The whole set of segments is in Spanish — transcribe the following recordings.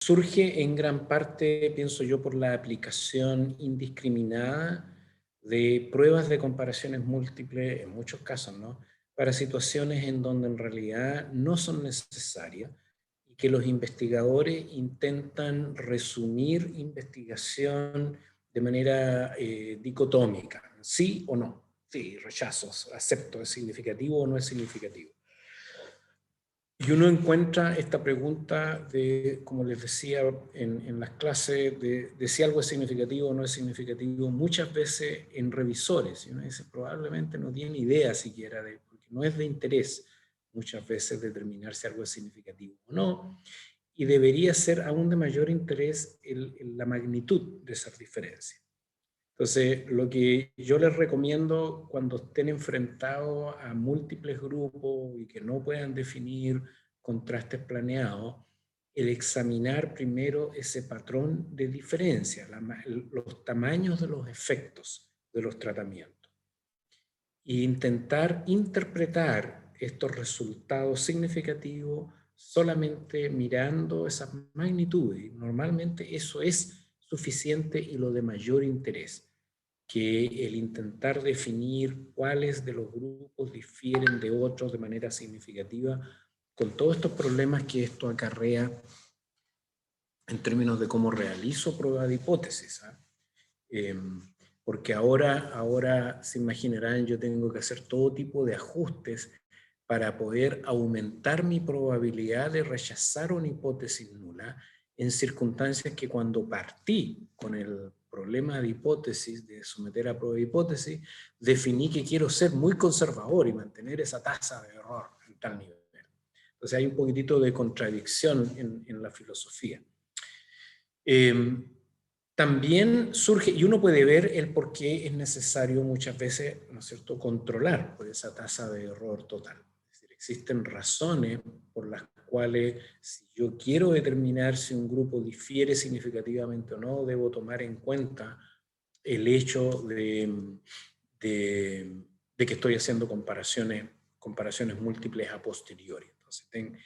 surge en gran parte, pienso yo, por la aplicación indiscriminada de pruebas de comparaciones múltiples, en muchos casos, ¿no? Para situaciones en donde en realidad no son necesarias y que los investigadores intentan resumir investigación de manera dicotómica, sí o no, sí, rechazos, acepto, es significativo o no es significativo. Y uno encuentra esta pregunta de, como les decía en las clases, de si algo es significativo o no es significativo, muchas veces en revisores. Y uno dice, probablemente no tiene idea siquiera de, porque no es de interés muchas veces determinar si algo es significativo o no. Y debería ser aún de mayor interés la magnitud de esas diferencias. Entonces, lo que yo les recomiendo cuando estén enfrentados a múltiples grupos y que no puedan definir contrastes planeados, el examinar primero ese patrón de diferencia, los tamaños de los efectos de los tratamientos, e intentar interpretar estos resultados significativos solamente mirando esas magnitudes. Normalmente eso es suficiente y lo de mayor interés que el intentar definir cuáles de los grupos difieren de otros de manera significativa, con todos estos problemas que esto acarrea en términos de cómo realizo prueba de hipótesis. Porque ahora se imaginarán, yo tengo que hacer todo tipo de ajustes para poder aumentar mi probabilidad de rechazar una hipótesis nula en circunstancias que cuando partí con el problema de hipótesis, de someter a prueba de hipótesis, definí que quiero ser muy conservador y mantener esa tasa de error en tal nivel. Entonces hay un poquitito de contradicción en la filosofía. También surge, y uno puede ver el por qué es necesario muchas veces, ¿no es cierto?, controlar por esa tasa de error total. Es decir, existen razones por las cuales, si yo quiero determinar si un grupo difiere significativamente o no, debo tomar en cuenta el hecho de que estoy haciendo comparaciones múltiples a posteriori. Entonces,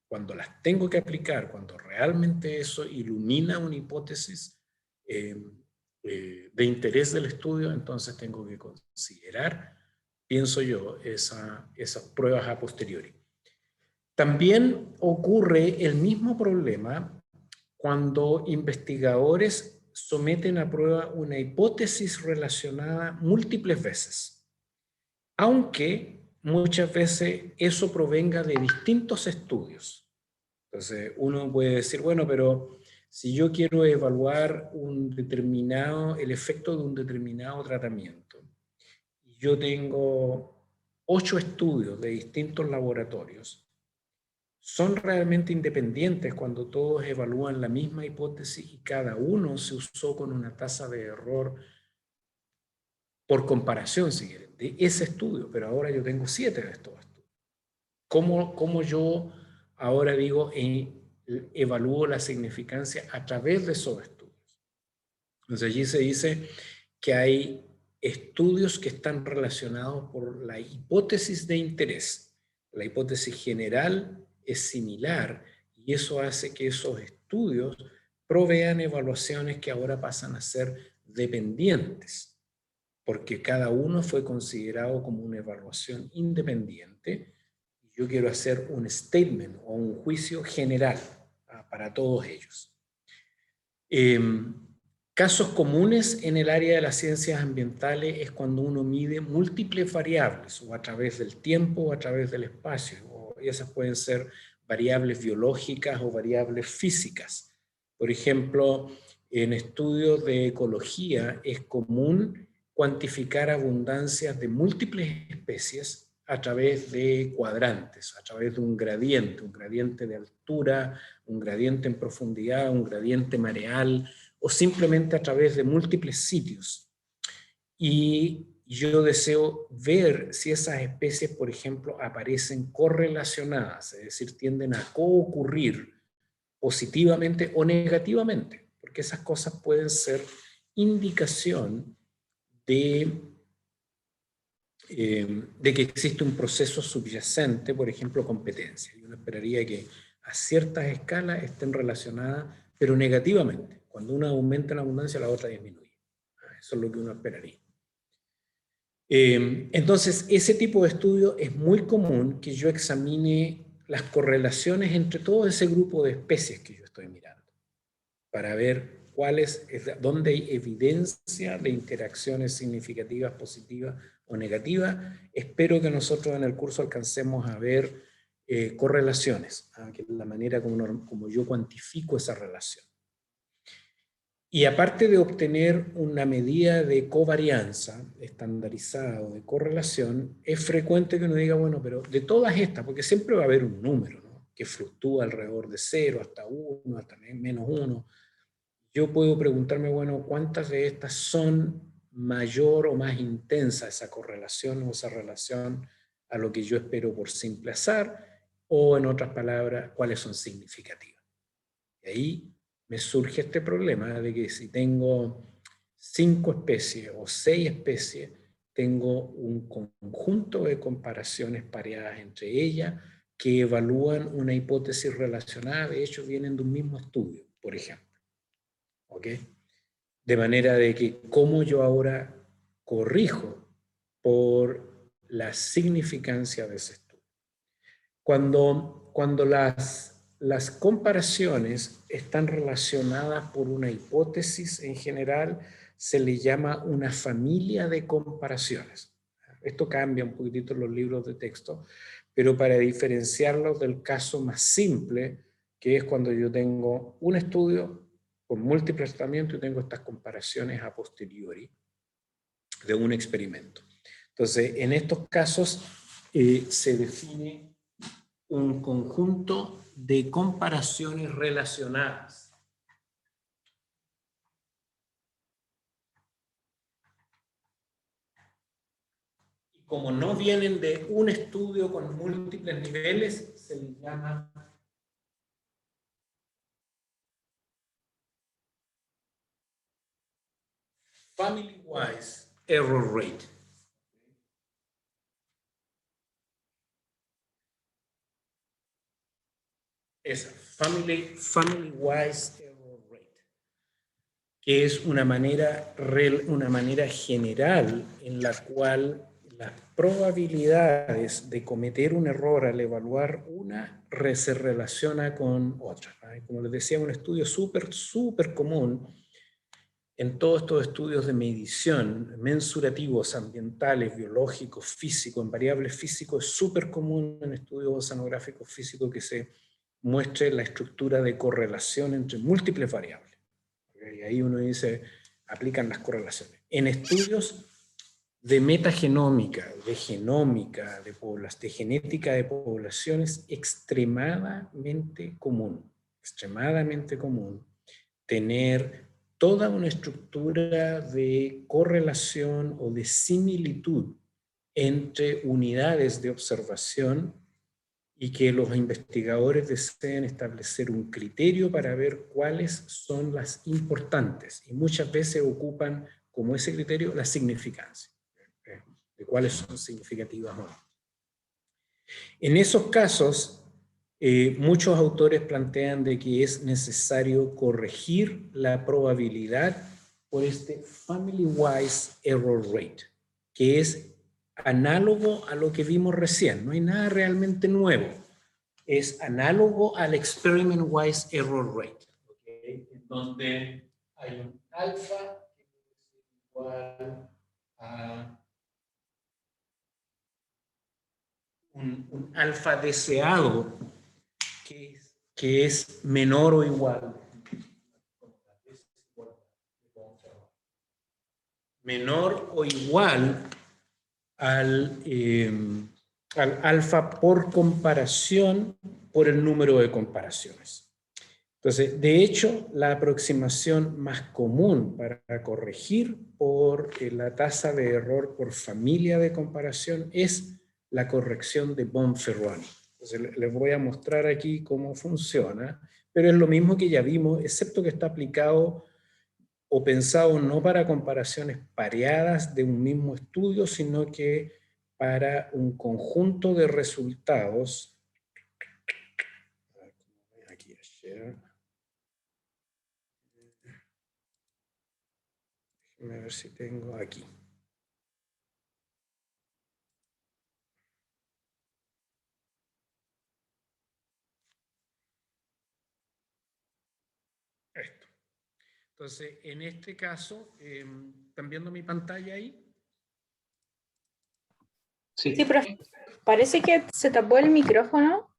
cuando las tengo que aplicar, cuando realmente eso ilumina una hipótesis de interés del estudio, entonces tengo que considerar, pienso yo, esas pruebas a posteriori. También ocurre el mismo problema cuando investigadores someten a prueba una hipótesis relacionada múltiples veces, aunque muchas veces eso provenga de distintos estudios. Entonces, uno puede decir, bueno, pero si yo quiero evaluar el efecto de un determinado tratamiento, y yo tengo 8 estudios de distintos laboratorios, son realmente independientes cuando todos evalúan la misma hipótesis y cada uno se usó con una tasa de error por comparación, si quieren, de ese estudio, pero ahora yo tengo 7 de estos estudios. ¿Cómo yo ahora digo evalúo la significancia a través de esos estudios? Entonces allí se dice que hay estudios que están relacionados por la hipótesis de interés. La hipótesis general es similar y eso hace que esos estudios provean evaluaciones que ahora pasan a ser dependientes, porque cada uno fue considerado como una evaluación independiente. Yo quiero hacer un statement o un juicio general para todos ellos. Casos comunes en el área de las ciencias ambientales es cuando uno mide múltiples variables, o a través del tiempo o a través del espacio, o esas pueden ser variables biológicas o variables físicas. Por ejemplo, en estudios de ecología es común cuantificar abundancias de múltiples especies a través de cuadrantes, a través de un gradiente de altura, un gradiente en profundidad, un gradiente mareal, o simplemente a través de múltiples sitios. Y yo deseo ver si esas especies, por ejemplo, aparecen correlacionadas, es decir, tienden a coocurrir positivamente o negativamente, porque esas cosas pueden ser indicación de que existe un proceso subyacente, por ejemplo, competencia. Y uno esperaría que a ciertas escalas estén relacionadas, pero negativamente. Cuando una aumenta en abundancia, la otra disminuye. Eso es lo que uno esperaría. Entonces, ese tipo de estudio es muy común que yo examine las correlaciones entre todo ese grupo de especies que yo estoy mirando, para ver dónde hay evidencia de interacciones significativas, positivas o negativas. Espero que nosotros en el curso alcancemos a ver correlaciones, que es la manera como yo cuantifico esa relación. Y aparte de obtener una medida de covarianza estandarizada o de correlación, es frecuente que uno diga, bueno, pero de todas estas, porque siempre va a haber un número, ¿no?, que fluctúa alrededor de 0 hasta 1, hasta -1, yo puedo preguntarme, bueno, ¿cuántas de estas son mayor o más intensa esa correlación o esa relación a lo que yo espero por simple azar? O en otras palabras, ¿cuáles son significativas? Y ahí me surge este problema de que si tengo 5 especies o 6 especies, tengo un conjunto de comparaciones pareadas entre ellas que evalúan una hipótesis relacionada, de hecho vienen de un mismo estudio, por ejemplo. ¿Ok? De manera de que cómo yo ahora corrijo por la significancia de ese estudio. Cuando las comparaciones están relacionadas por una hipótesis en general, se le llama una familia de comparaciones. Esto cambia un poquitito en los libros de texto, pero para diferenciarlos del caso más simple, que es cuando yo tengo un estudio con múltiples tratamientos y tengo estas comparaciones a posteriori de un experimento. Entonces, en estos casos se define un conjunto de comparaciones relacionadas. Y como no vienen de un estudio con múltiples niveles, se les llama family-wise error rate. Es family-wise error rate, que es una manera general en la cual las probabilidades de cometer un error al evaluar una se relaciona con otra. Como les decía, un estudio súper común en todos estos estudios de medición, mensurativos, ambientales, biológicos, físicos, en variables físicos, es súper común en estudios oceanográficos físicos que se muestre la estructura de correlación entre múltiples variables. Y ahí uno dice, aplican las correlaciones. En estudios de metagenómica, de genómica, de genética de poblaciones, extremadamente común tener toda una estructura de correlación o de similitud entre unidades de observación y que los investigadores deseen establecer un criterio para ver cuáles son las importantes. Y muchas veces ocupan como ese criterio la significancia, de cuáles son significativas o no. En esos casos, muchos autores plantean de que es necesario corregir la probabilidad por este family-wise error rate, que es análogo a lo que vimos recién. No hay nada realmente nuevo. Es análogo al experiment-wise error rate, ¿okay? En donde hay un alfa que es igual a un alfa deseado que es menor o igual. Menor o igual al alfa por comparación por el número de comparaciones. Entonces, de hecho, la aproximación más común para corregir por la tasa de error por familia de comparación es la corrección de Bonferroni. Entonces, les voy a mostrar aquí cómo funciona, pero es lo mismo que ya vimos, excepto que está aplicado o pensado no para comparaciones pareadas de un mismo estudio, sino que para un conjunto de resultados. share. Déjame ver si tengo aquí. Esto. Entonces, en este caso, ¿están viendo mi pantalla ahí? Sí. Sí, profe. Parece que se tapó el micrófono.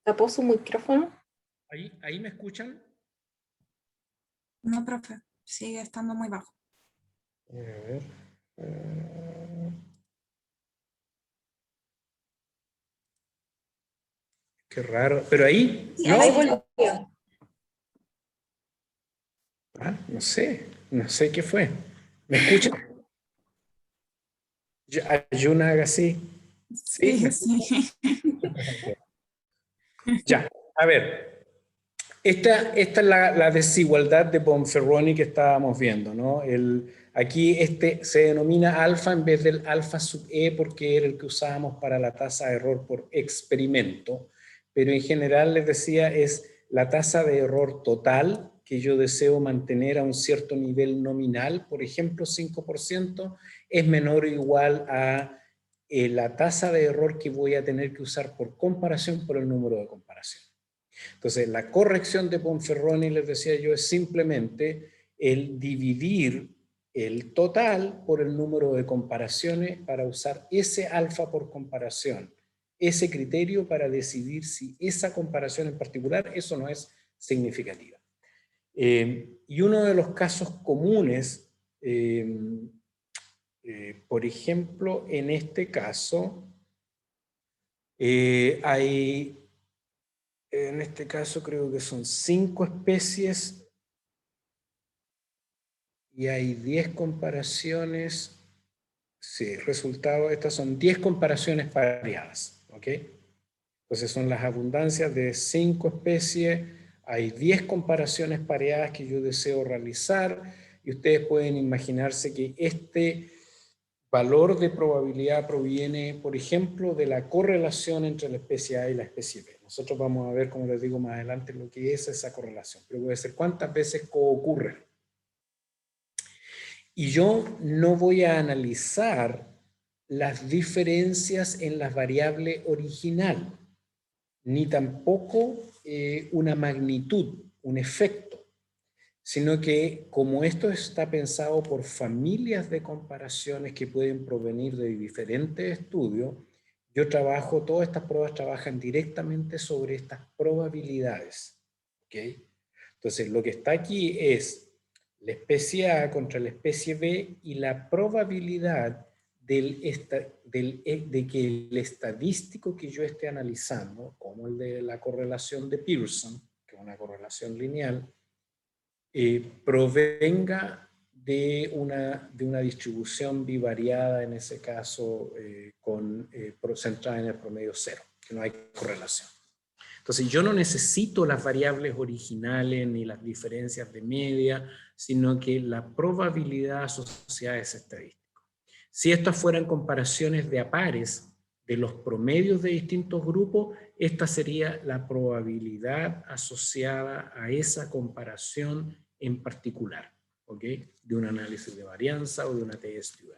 Tapó su micrófono. ¿Ahí me escuchan? No, profe, sigue estando muy bajo. A ver. Qué raro. Pero ahí, Sí, ¿no? Ahí sí. volvió. No sé qué fue. ¿Me escuchan? Ayuna haga así. Sí, Sí, sí. Ya, a ver. Esta es la desigualdad de Bonferroni que estábamos viendo, ¿no? Aquí se denomina alfa en vez del alfa sub E porque era el que usábamos para la tasa de error por experimento, pero en general les decía es la tasa de error total que yo deseo mantener a un cierto nivel nominal, por ejemplo 5%, es menor o igual a la tasa de error que voy a tener que usar por comparación por el número de comparación. Entonces, la corrección de Bonferroni, les decía yo, es simplemente el dividir el total por el número de comparaciones para usar ese alfa por comparación, ese criterio para decidir si esa comparación en particular, eso no es significativa. Y uno de los casos comunes, por ejemplo, en este caso, en este caso creo que son 5 especies y hay 10 comparaciones. Sí, resultado, estas son 10 comparaciones pareadas, ¿ok? Entonces son las abundancias de 5 especies, hay 10 comparaciones pareadas que yo deseo realizar y ustedes pueden imaginarse que este valor de probabilidad proviene, por ejemplo, de la correlación entre la especie A y la especie B. Nosotros vamos a ver, como les digo más adelante, lo que es esa correlación, pero puede ser cuántas veces coocurren. Y yo no voy a analizar las diferencias en la variable original, ni tampoco una magnitud, un efecto, sino que como esto está pensado por familias de comparaciones que pueden provenir de diferentes estudios, yo trabajo, todas estas pruebas trabajan directamente sobre estas probabilidades. ¿Okay? Entonces, lo que está aquí es la especie A contra la especie B y la probabilidad de que el estadístico que yo esté analizando, como el de la correlación de Pearson, que es una correlación lineal, provenga de una distribución bivariada, en ese caso, centrada en el promedio cero, que no hay correlación. Entonces, yo no necesito las variables originales ni las diferencias de media, sino que la probabilidad asociada a ese estadístico. Si estas fueran comparaciones de a pares de los promedios de distintos grupos, esta sería la probabilidad asociada a esa comparación en particular, ¿ok? De un análisis de varianza o de una TSV.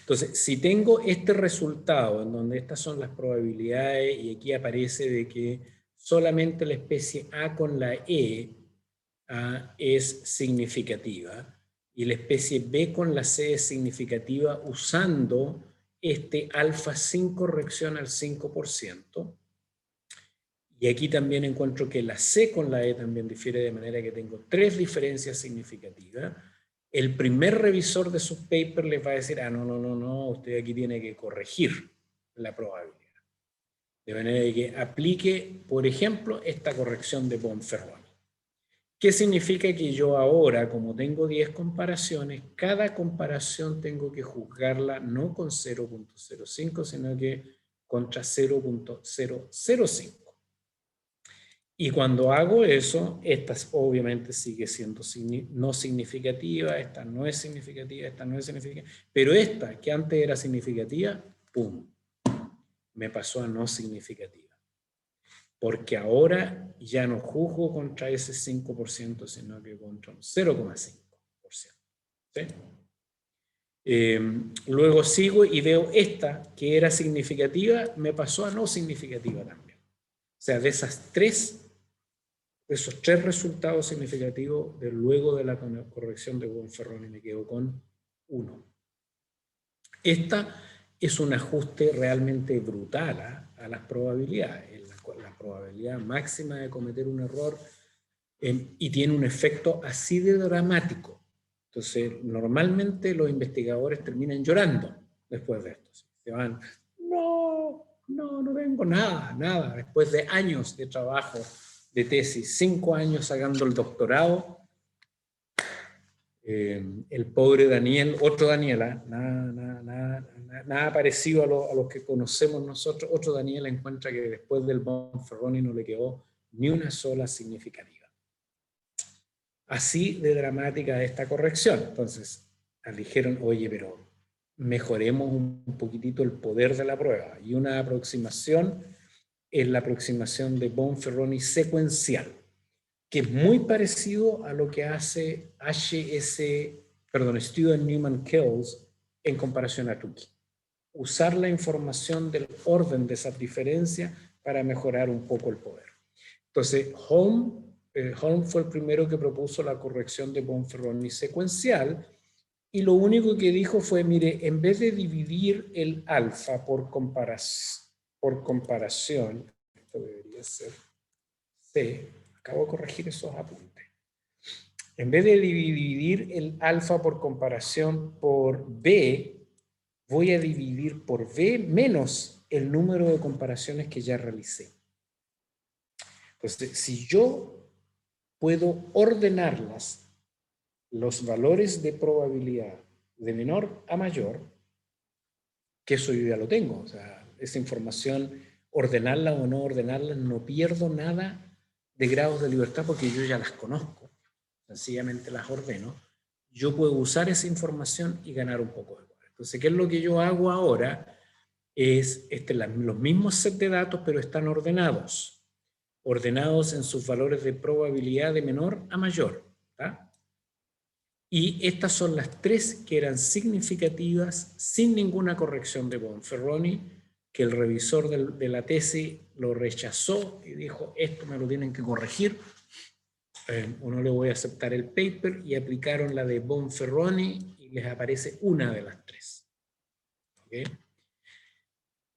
Entonces, si tengo este resultado en donde estas son las probabilidades y aquí aparece de que solamente la especie A con la E es significativa y la especie B con la C es significativa usando este alfa sin corrección al 5%. Y aquí también encuentro que la C con la E también difiere de manera que tengo 3 diferencias significativas. El primer revisor de sus papers les va a decir, no, usted aquí tiene que corregir la probabilidad. De manera que aplique, por ejemplo, esta corrección de Bonferroni. ¿Qué significa? Que yo ahora, como tengo 10 comparaciones, cada comparación tengo que juzgarla no con 0.05, sino que contra 0.005. Y cuando hago eso, esta obviamente sigue siendo no significativa, esta no es significativa, esta no es significativa, pero esta que antes era significativa, ¡pum!, me pasó a no significativa. porque ahora ya no juzgo contra ese 5%, sino que contra un 0,5%. ¿Sí? Luego sigo y veo esta, que era significativa, me pasó a no significativa también. O sea, de esos tres resultados significativos, luego de la corrección de Bonferroni, me quedo con 1. Esta es un ajuste realmente brutal a las probabilidades. La probabilidad máxima de cometer un error y tiene un efecto así de dramático. Entonces, normalmente los investigadores terminan llorando después de esto. Se van, no tengo nada. Después de años de trabajo, de tesis, 5 años sacando el doctorado, el pobre Daniel, otro Daniel, nada parecido a los que conocemos nosotros, otro Daniel encuentra que después del Bonferroni no le quedó ni una sola significativa. Así de dramática esta corrección. Entonces, dijeron, oye, pero mejoremos un poquitito el poder de la prueba. Y una aproximación es la aproximación de Bonferroni secuencial, que es muy parecido a lo que hace Student Newman-Kells en comparación a Tukey. Usar la información del orden de esas diferencias para mejorar un poco el poder. Entonces, Holm fue el primero que propuso la corrección de Bonferroni secuencial, y lo único que dijo fue, mire, en vez de dividir el alfa por comparación, esto debería ser C, acabo de corregir esos apuntes. En vez de dividir el alfa por comparación por B, voy a dividir por B menos el número de comparaciones que ya realicé. Entonces, si yo puedo ordenarlas, los valores de probabilidad de menor a mayor, que eso yo ya lo tengo, o sea, esa información, ordenarla o no ordenarla, no pierdo nada de grados de libertad porque yo ya las conozco, sencillamente las ordeno. Yo puedo usar esa información y ganar un poco de poder. Entonces, ¿qué es lo que yo hago ahora? Es los mismos set de datos, pero están ordenados en sus valores de probabilidad de menor a mayor. ¿Tá? Y estas son las tres que eran significativas sin ninguna corrección de Bonferroni, que el revisor de la tesis lo rechazó y dijo, esto me lo tienen que corregir, o no le voy a aceptar el paper, y aplicaron la de Bonferroni y les aparece una de las tres. ¿Okay?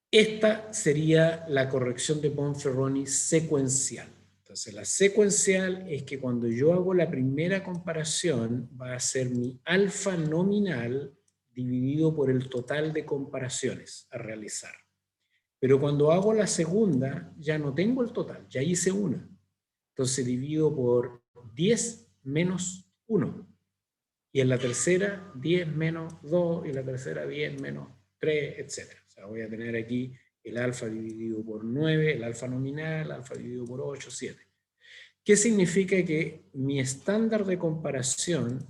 Esta sería la corrección de Bonferroni secuencial. Entonces, la secuencial es que cuando yo hago la primera comparación, va a ser mi alfa nominal dividido por el total de comparaciones a realizar. Pero cuando hago la segunda, ya no tengo el total, ya hice una. Entonces, divido por 10 menos 1. Y en la tercera, 10 menos 2, y en la tercera, 10 menos 3, etc. O sea, voy a tener aquí el alfa dividido por 9, el alfa nominal, el alfa dividido por 8, 7. ¿Qué significa? Que mi estándar de comparación,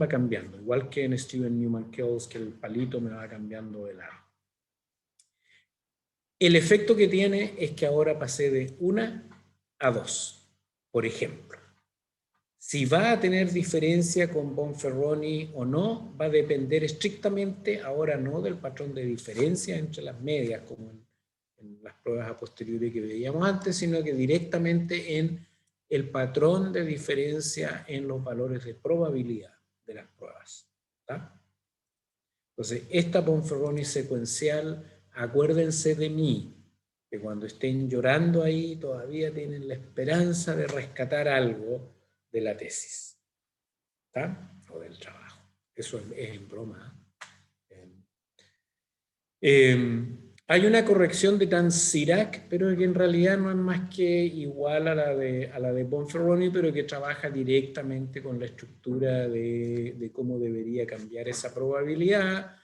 va cambiando, igual que en Student Newman-Kells, que el palito me va cambiando de lado. El efecto que tiene es que ahora pasé de 1 a 2. Por ejemplo, si va a tener diferencia con Bonferroni o no, va a depender estrictamente, ahora no del patrón de diferencia entre las medias, como en las pruebas a posteriori que veíamos antes, sino que directamente en el patrón de diferencia en los valores de probabilidad de las pruebas. ¿Tá? Entonces, esta Bonferroni secuencial, acuérdense de mí, que cuando estén llorando ahí todavía tienen la esperanza de rescatar algo de la tesis, ¿tá? O del trabajo. Eso es en broma. Hay una corrección de Tan-Sirac, pero que en realidad no es más que igual a la de Bonferroni, pero que trabaja directamente con la estructura de cómo debería cambiar esa probabilidad,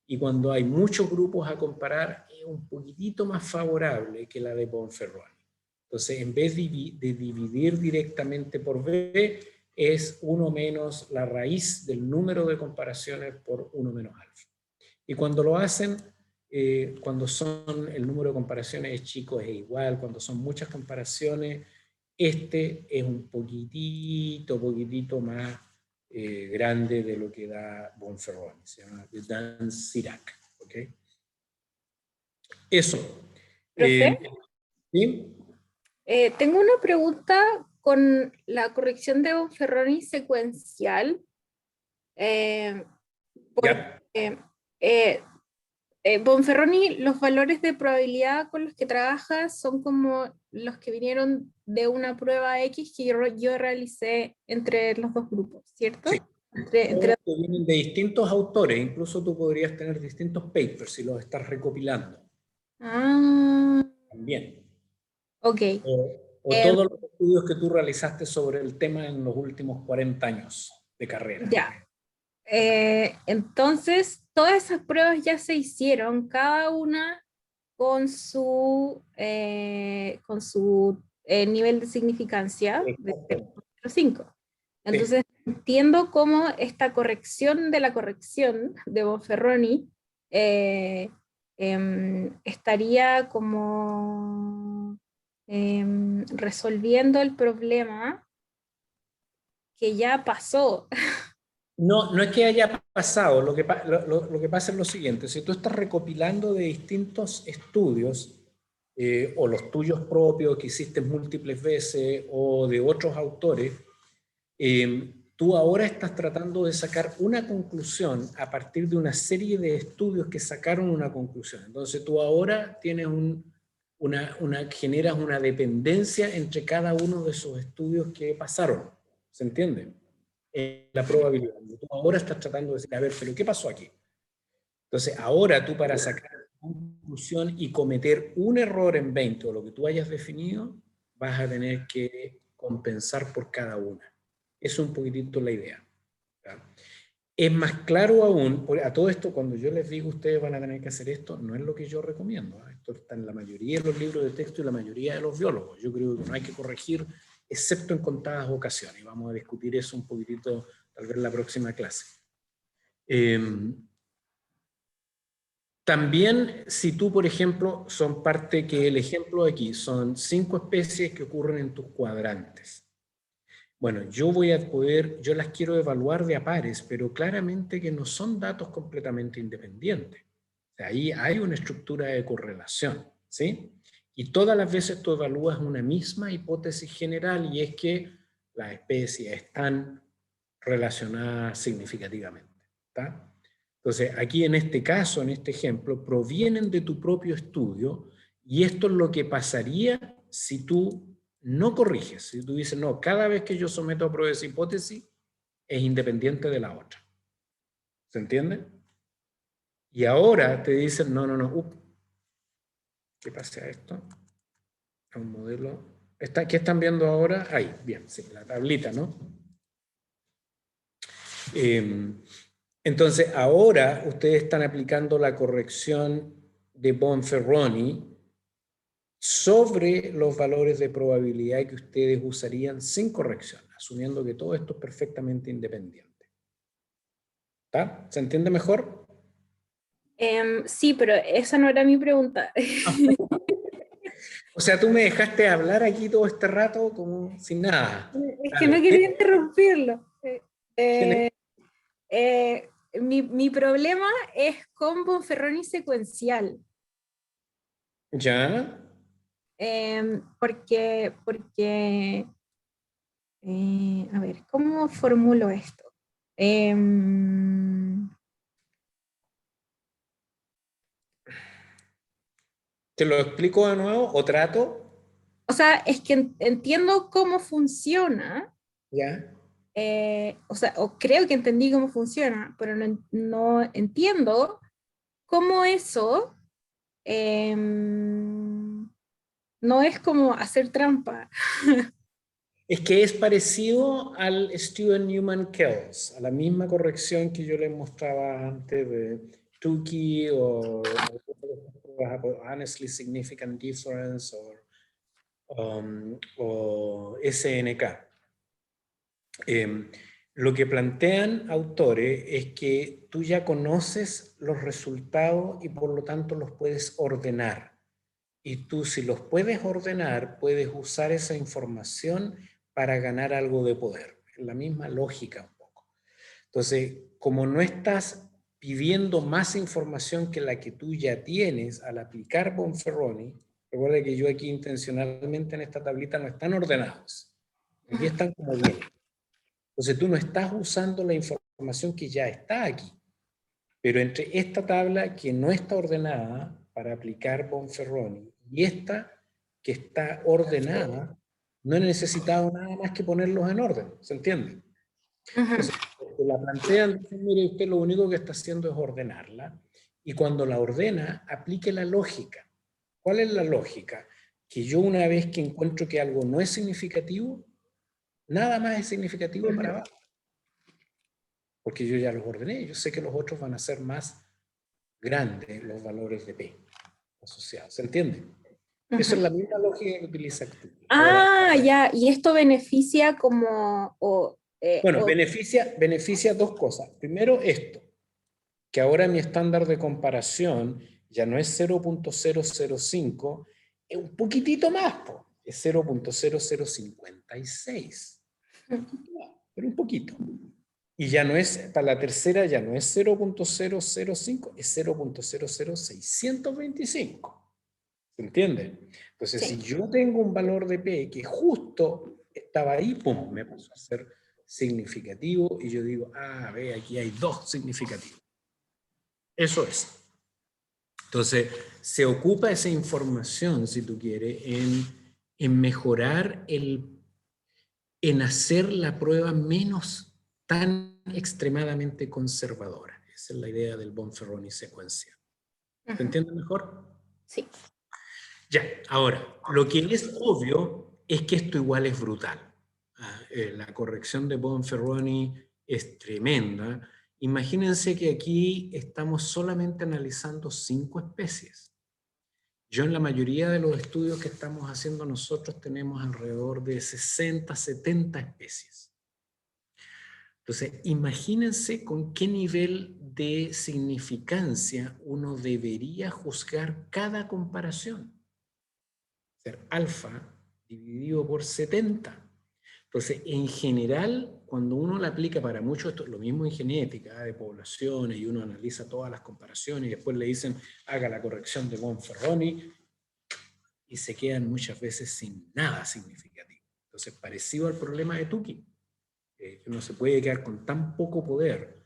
y cuando hay muchos grupos a comparar es un poquitito más favorable que la de Bonferroni. Entonces, en vez de dividir directamente por B, es 1 menos la raíz del número de comparaciones por 1 menos alfa. Y cuando lo hacen, cuando son el número de comparaciones es chico es igual, cuando son muchas comparaciones, este es un poquitito más grande de lo que da Bonferroni, se llama The Dan Sirac, ¿ok? Eso. Profe, ¿Sí? tengo una pregunta con la corrección de Bonferroni secuencial. Ya. Bonferroni, los valores de probabilidad con los que trabaja son como los que vinieron de una prueba X que yo realicé entre los dos grupos, ¿cierto? Sí. Entre... Que vienen de distintos autores, incluso tú podrías tener distintos papers si los estás recopilando. Ah, También. ok. O todos los estudios que tú realizaste sobre el tema en los últimos 40 años de carrera. Ya. Entonces, todas esas pruebas ya se hicieron, cada una con su nivel de significancia de 0,5. Entonces, entiendo cómo esta corrección de la corrección de Bonferroni estaría como resolviendo el problema que ya pasó. No, no es que haya pasado, lo que pasa es lo siguiente, si tú estás recopilando de distintos estudios, o los tuyos propios que hiciste múltiples veces, o de otros autores, tú ahora estás tratando de sacar una conclusión a partir de una serie de estudios que sacaron una conclusión. Entonces tú ahora tienes generas una dependencia entre cada uno de esos estudios que pasaron. ¿Se entiende? La probabilidad. Tú ahora estás tratando de decir, a ver, pero ¿qué pasó aquí? Entonces ahora tú para sacar una conclusión y cometer un error en 20 o lo que tú hayas definido, vas a tener que compensar por cada una. Eso es un poquitito la idea. ¿Ya? Es más claro aún, a todo esto, cuando yo les digo ustedes van a tener que hacer esto, no es lo que yo recomiendo. Esto está en la mayoría de los libros de texto y la mayoría de los biólogos. Yo creo que no hay que corregir, excepto en contadas ocasiones. Vamos a discutir eso un poquitito, tal vez en la próxima clase. También, si tú, por ejemplo, son parte que el ejemplo aquí, son 5 especies que ocurren en tus cuadrantes. Bueno, yo las quiero evaluar de a pares, pero claramente que no son datos completamente independientes. Ahí hay una estructura de correlación, ¿sí? Y todas las veces tú evalúas una misma hipótesis general y es que las especies están relacionadas significativamente, ¿está? Entonces, aquí en este caso, en este ejemplo, provienen de tu propio estudio y esto es lo que pasaría si tú no corriges. Si tú dices, no, cada vez que yo someto a prueba esa hipótesis, es independiente de la otra. ¿Se entiende? Y ahora te dicen, no, ¿qué pasa a esto? A un modelo. ¿Qué están viendo ahora? Ahí, bien, sí, la tablita, ¿no? Entonces, ahora ustedes están aplicando la corrección de Bonferroni sobre los valores de probabilidad que ustedes usarían sin corrección, asumiendo que todo esto es perfectamente independiente. ¿Está? ¿Se entiende mejor? Sí, pero esa no era mi pregunta. O sea, tú me dejaste hablar aquí todo este rato como sin nada. Es que no quería interrumpirlo. ¿Quién Mi problema es con Bonferroni secuencial. ¿Ya? A ver, ¿cómo formulo esto? ¿Te lo explico de nuevo o trato? O sea, es que entiendo cómo funciona, ¿Ya? o sea, o creo que entendí cómo funciona, pero no entiendo cómo eso no es como hacer trampa. Es que es parecido al Stewart Newman-Kells, a la misma corrección que yo les mostraba antes de Tukey o Honestly Significant Difference o SNK. lo que plantean autores es que tú ya conoces los resultados y por lo tanto los puedes ordenar. Y tú, si los puedes ordenar, puedes usar esa información para ganar algo de poder. Es la misma lógica un poco. Entonces, como no estás pidiendo más información que la que tú ya tienes al aplicar Bonferroni, recuerda que yo aquí intencionalmente en esta tablita no están ordenados. Aquí están como bien. Entonces tú no estás usando la información que ya está aquí. Pero entre esta tabla que no está ordenada para aplicar Bonferroni y esta que está ordenada, no he necesitado nada más que ponerlos en orden. ¿Se entiende? Entonces, la plantean, dicen, mire, usted lo único que está haciendo es ordenarla. Y cuando la ordena, aplique la lógica. ¿Cuál es la lógica? Que yo una vez que encuentro que algo no es significativo, nada más es significativo para abajo. Porque yo ya los ordené. Yo sé que los otros van a ser más grandes los valores de P asociados. ¿Se entiende? Esa es la misma lógica que utiliza Active. Ah, ya. Y esto beneficia como... bueno, beneficia dos cosas. Primero esto, que ahora mi estándar de comparación ya no es 0.005, es un poquitito más, es 0.0056. Pero un poquito. Y ya no es, para la tercera ya no es 0.005, es 0.00625. ¿Se entiende? Entonces, Sí. si yo tengo un valor de P que justo estaba ahí, pum, me pasó a ser significativo y yo digo, ah, ve, aquí hay dos significativos. Eso es. Entonces, se ocupa esa información, si tú quieres, en mejorar en hacer la prueba menos tan extremadamente conservadora. Esa es la idea del Bonferroni secuencial. ¿Se entiende mejor? Sí. Ya, ahora, lo que es obvio es que esto igual es brutal. La corrección de Bonferroni es tremenda. Imagínense que aquí estamos solamente analizando 5 especies. Yo en la mayoría de los estudios que estamos haciendo nosotros tenemos alrededor de 60, 70 especies. Entonces, imagínense con qué nivel de significancia uno debería juzgar cada comparación. Ser alfa dividido por 70. Entonces, en general, cuando uno la aplica para mucho, esto es lo mismo en genética de poblaciones y uno analiza todas las comparaciones y después le dicen haga la corrección de Bonferroni y se quedan muchas veces sin nada significativo. Entonces, parecido al problema de Tukey, que uno se puede quedar con tan poco poder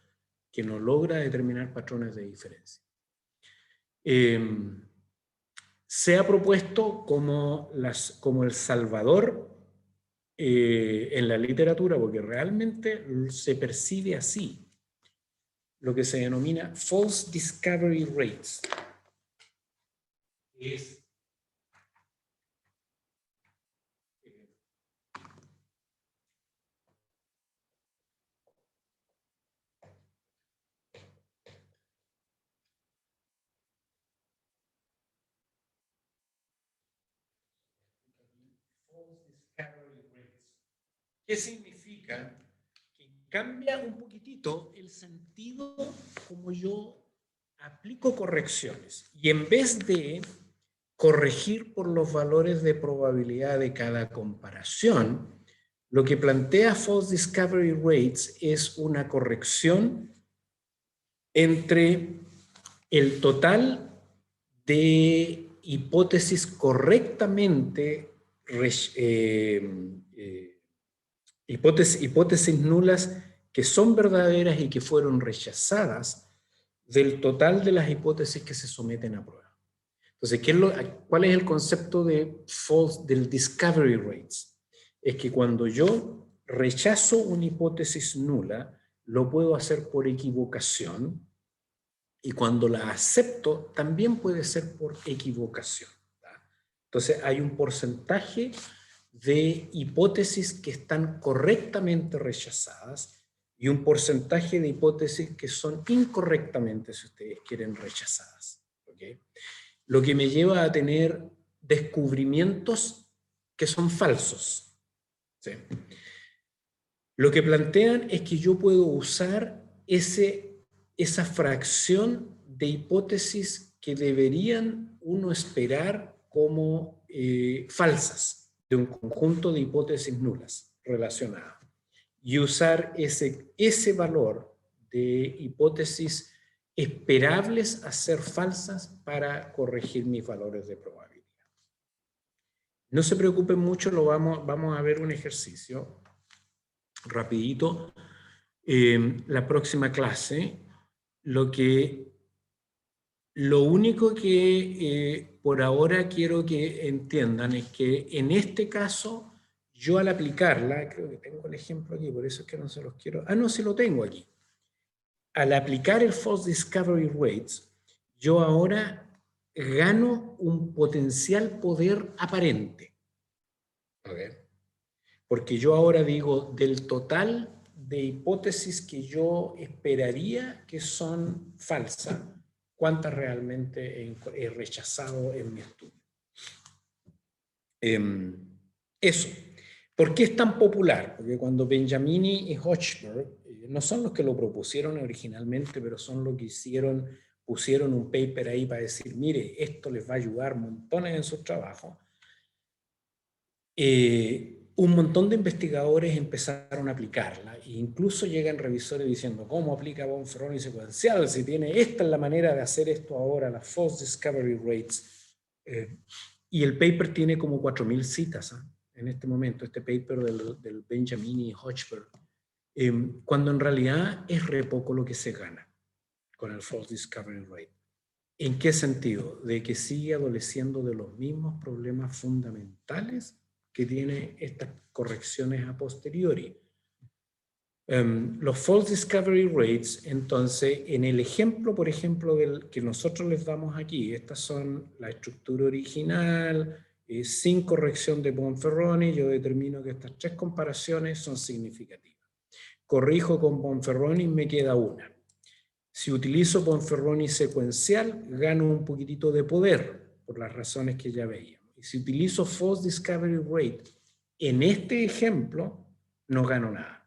que no logra determinar patrones de diferencia. Se ha propuesto como el salvador en la literatura, porque realmente se percibe así, lo que se denomina false discovery rates. Es ¿qué significa? Que cambia un poquitito el sentido como yo aplico correcciones. Y en vez de corregir por los valores de probabilidad de cada comparación, lo que plantea False Discovery Rates es una corrección entre el total de hipótesis correctamente hipótesis nulas que son verdaderas y que fueron rechazadas del total de las hipótesis que se someten a prueba. Entonces, ¿cuál es el concepto del discovery rates? Es que cuando yo rechazo una hipótesis nula, lo puedo hacer por equivocación, y cuando la acepto, también puede ser por equivocación. Entonces, hay un porcentaje de hipótesis que están correctamente rechazadas y un porcentaje de hipótesis que son incorrectamente, si ustedes quieren, rechazadas. ¿Okay? Lo que me lleva a tener descubrimientos que son falsos. ¿Sí? Lo que plantean es que yo puedo usar esa fracción de hipótesis que deberían uno esperar como falsas de un conjunto de hipótesis nulas relacionadas, y usar ese valor de hipótesis esperables a ser falsas para corregir mis valores de probabilidad. No se preocupen mucho, vamos a ver un ejercicio rapidito. La próxima clase, lo único que por ahora quiero que entiendan es que en este caso, yo al aplicarla, creo que tengo el ejemplo aquí, por eso es que no se los quiero, no, sí lo tengo aquí. Al aplicar el False Discovery Rates, yo ahora gano un potencial poder aparente. ¿Okay? Porque yo ahora digo, del total de hipótesis que yo esperaría que son falsas, ¿cuántas realmente he rechazado en mi estudio? Eso. ¿Por qué es tan popular? Porque cuando Benjamini y Hochberg, no son los que lo propusieron originalmente, pero son los que pusieron un paper ahí para decir, mire, esto les va a ayudar montones en sus trabajos. Un montón de investigadores empezaron a aplicarla, e incluso llegan revisores diciendo, ¿cómo aplica Bonferroni secuencial? Si esta es la manera de hacer esto ahora, las False Discovery Rates. Y el paper tiene como 4.000 citas en este momento, este paper del Benjamini y Hochberg, cuando en realidad es re poco lo que se gana con el False Discovery Rate. ¿En qué sentido? De que sigue adoleciendo de los mismos problemas fundamentales que tiene estas correcciones a posteriori. Los false discovery rates, entonces, en el ejemplo, por ejemplo, que nosotros les damos aquí, estas son la estructura original, sin corrección de Bonferroni, yo determino que estas 3 comparaciones son significativas. Corrijo con Bonferroni, me queda una. Si utilizo Bonferroni secuencial, gano un poquitito de poder, por las razones que ya veíamos. Y si utilizo False Discovery Rate, en este ejemplo, no gano nada.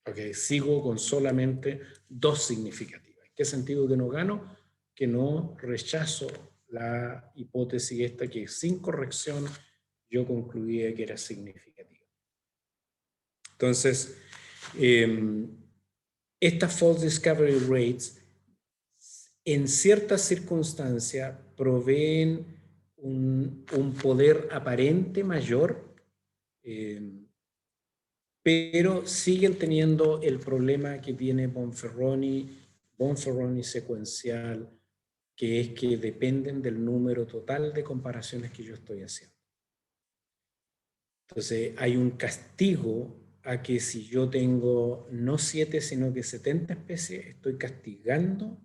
Okay, sigo con solamente 2 significativas. ¿En qué sentido que no gano? Que no rechazo la hipótesis esta que sin corrección yo concluía que era significativa. Entonces, estas false discovery rates en ciertas circunstancias proveen un poder aparente mayor, pero siguen teniendo el problema que tiene Bonferroni secuencial, que es que dependen del número total de comparaciones que yo estoy haciendo. Entonces hay un castigo a que si yo tengo no 7 sino que 70 especies, estoy castigando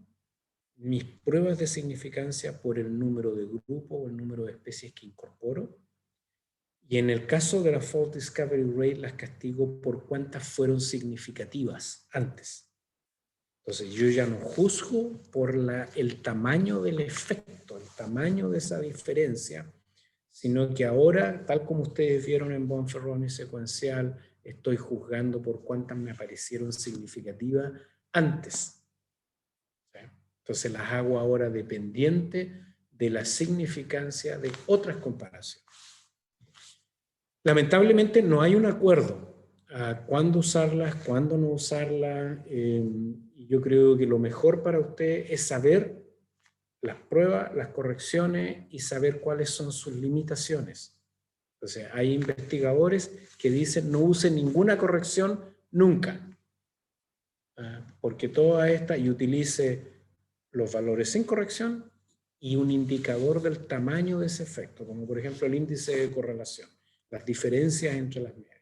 mis pruebas de significancia por el número de grupos o el número de especies que incorporo. Y en el caso de la False Discovery Rate, las castigo por cuántas fueron significativas antes. Entonces yo ya no juzgo por el tamaño del efecto, el tamaño de esa diferencia, sino que ahora, tal como ustedes vieron en Bonferroni secuencial, estoy juzgando por cuántas me aparecieron significativas antes. ¿Sí? Entonces las hago ahora dependientes de la significancia de otras comparaciones. Lamentablemente no hay un acuerdo a cuándo usarlas, cuándo no usarlas. Yo creo que lo mejor para usted es saber las pruebas, las correcciones y saber cuáles son sus limitaciones. Entonces, hay investigadores que dicen no use ninguna corrección nunca, porque toda esta y utilice los valores sin corrección y un indicador del tamaño de ese efecto, como por ejemplo el índice de correlación, las diferencias entre las medias.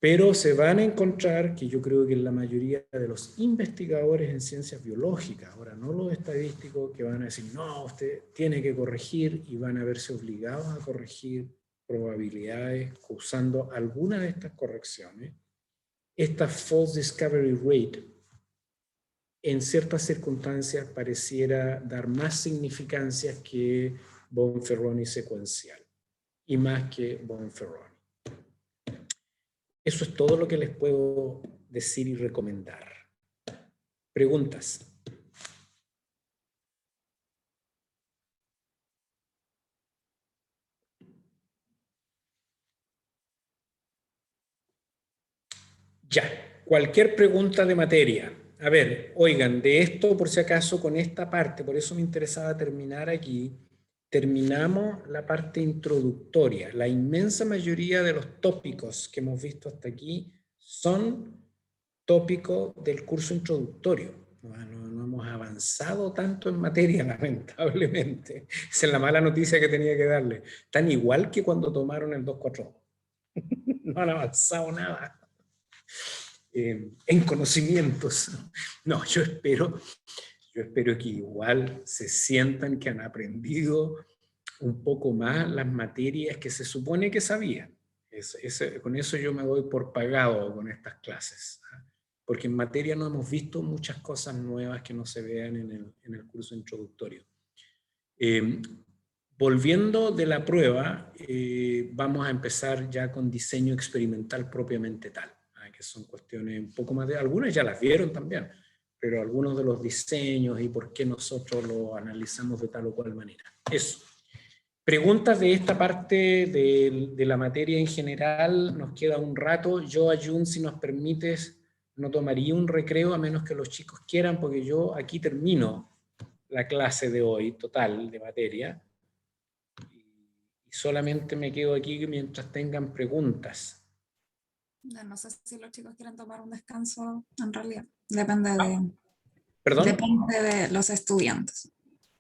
Pero se van a encontrar, que yo creo que la mayoría de los investigadores en ciencias biológicas, ahora no los estadísticos, que van a decir, no, usted tiene que corregir, y van a verse obligados a corregir probabilidades usando alguna de estas correcciones. Esta false discovery rate, en ciertas circunstancias, pareciera dar más significancia que Bonferroni secuencial, y más que Bonferroni. Eso es todo lo que les puedo decir y recomendar. ¿Preguntas? Ya, cualquier pregunta de materia. A ver, oigan, de esto por si acaso con esta parte, por eso me interesaba terminar aquí, terminamos la parte introductoria. La inmensa mayoría de los tópicos que hemos visto hasta aquí son tópicos del curso introductorio. No hemos avanzado tanto en materia, lamentablemente. Esa es la mala noticia que tenía que darle. Tan igual que cuando tomaron el 242. No han avanzado nada en conocimientos. No, yo espero que igual se sientan que han aprendido un poco más las materias que se supone que sabían. Con eso yo me doy por pagado con estas clases. Porque en materia no hemos visto muchas cosas nuevas que no se vean en el curso introductorio. Volviendo de la prueba, vamos a empezar ya con diseño experimental propiamente tal, que son cuestiones un poco más de... Algunas ya las vieron también, pero algunos de los diseños y por qué nosotros lo analizamos de tal o cual manera. Eso. Preguntas de esta parte de la materia en general, nos queda un rato. Yo, Ayun, si nos permites, no tomaría un recreo a menos que los chicos quieran, porque yo aquí termino la clase de hoy, total, de materia, y solamente me quedo aquí mientras tengan preguntas. No sé si los chicos quieren tomar un descanso, en realidad. Depende ¿Perdón? depende de los estudiantes.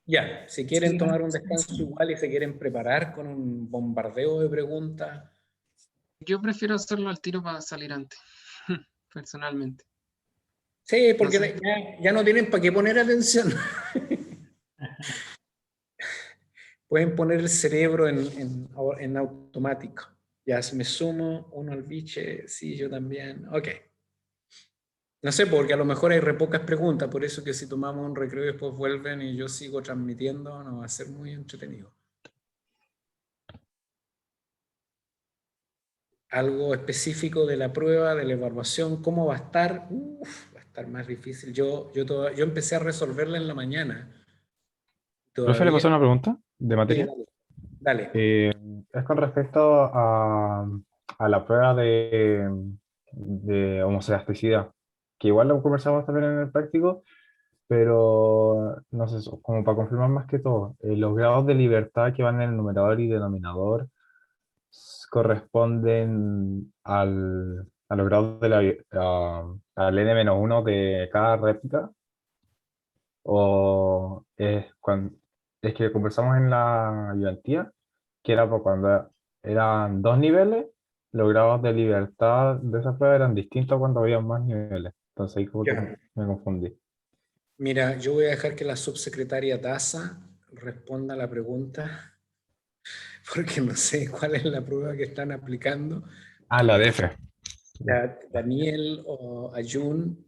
Ya, si quieren tomar un descanso igual y se quieren preparar con un bombardeo de preguntas. Yo prefiero hacerlo al tiro para salir antes, personalmente. Sí, porque No sé. ya no tienen para qué poner atención. Pueden poner el cerebro en automático. Ya, si me sumo, uno al biche, sí, yo también. Ok. No sé, porque a lo mejor hay re pocas preguntas, por eso que si tomamos un recreo y después vuelven y yo sigo transmitiendo, no va a ser muy entretenido. Algo específico de la prueba, de la evaluación, ¿cómo va a estar? Va a estar más difícil. Yo empecé a resolverla en la mañana. Profe, ¿le Todavía. pasó una pregunta de Sí, materia? dale. Es con respecto a la prueba de homoelasticidad, que igual lo conversamos también en el práctico, pero no sé, como para confirmar más que todo, los grados de libertad que van en el numerador y denominador corresponden a los grados de al n-1 de cada réplica, o es que conversamos en la ayudantía, que era por cuando eran dos niveles, los grados de libertad de esa prueba eran distintos cuando había más niveles. Entonces ahí como que Ya. me confundí. Mira, yo voy a dejar que la subsecretaria Daza responda a la pregunta, porque no sé cuál es la prueba que están aplicando. Ah, la DF. Daniel o Ayun.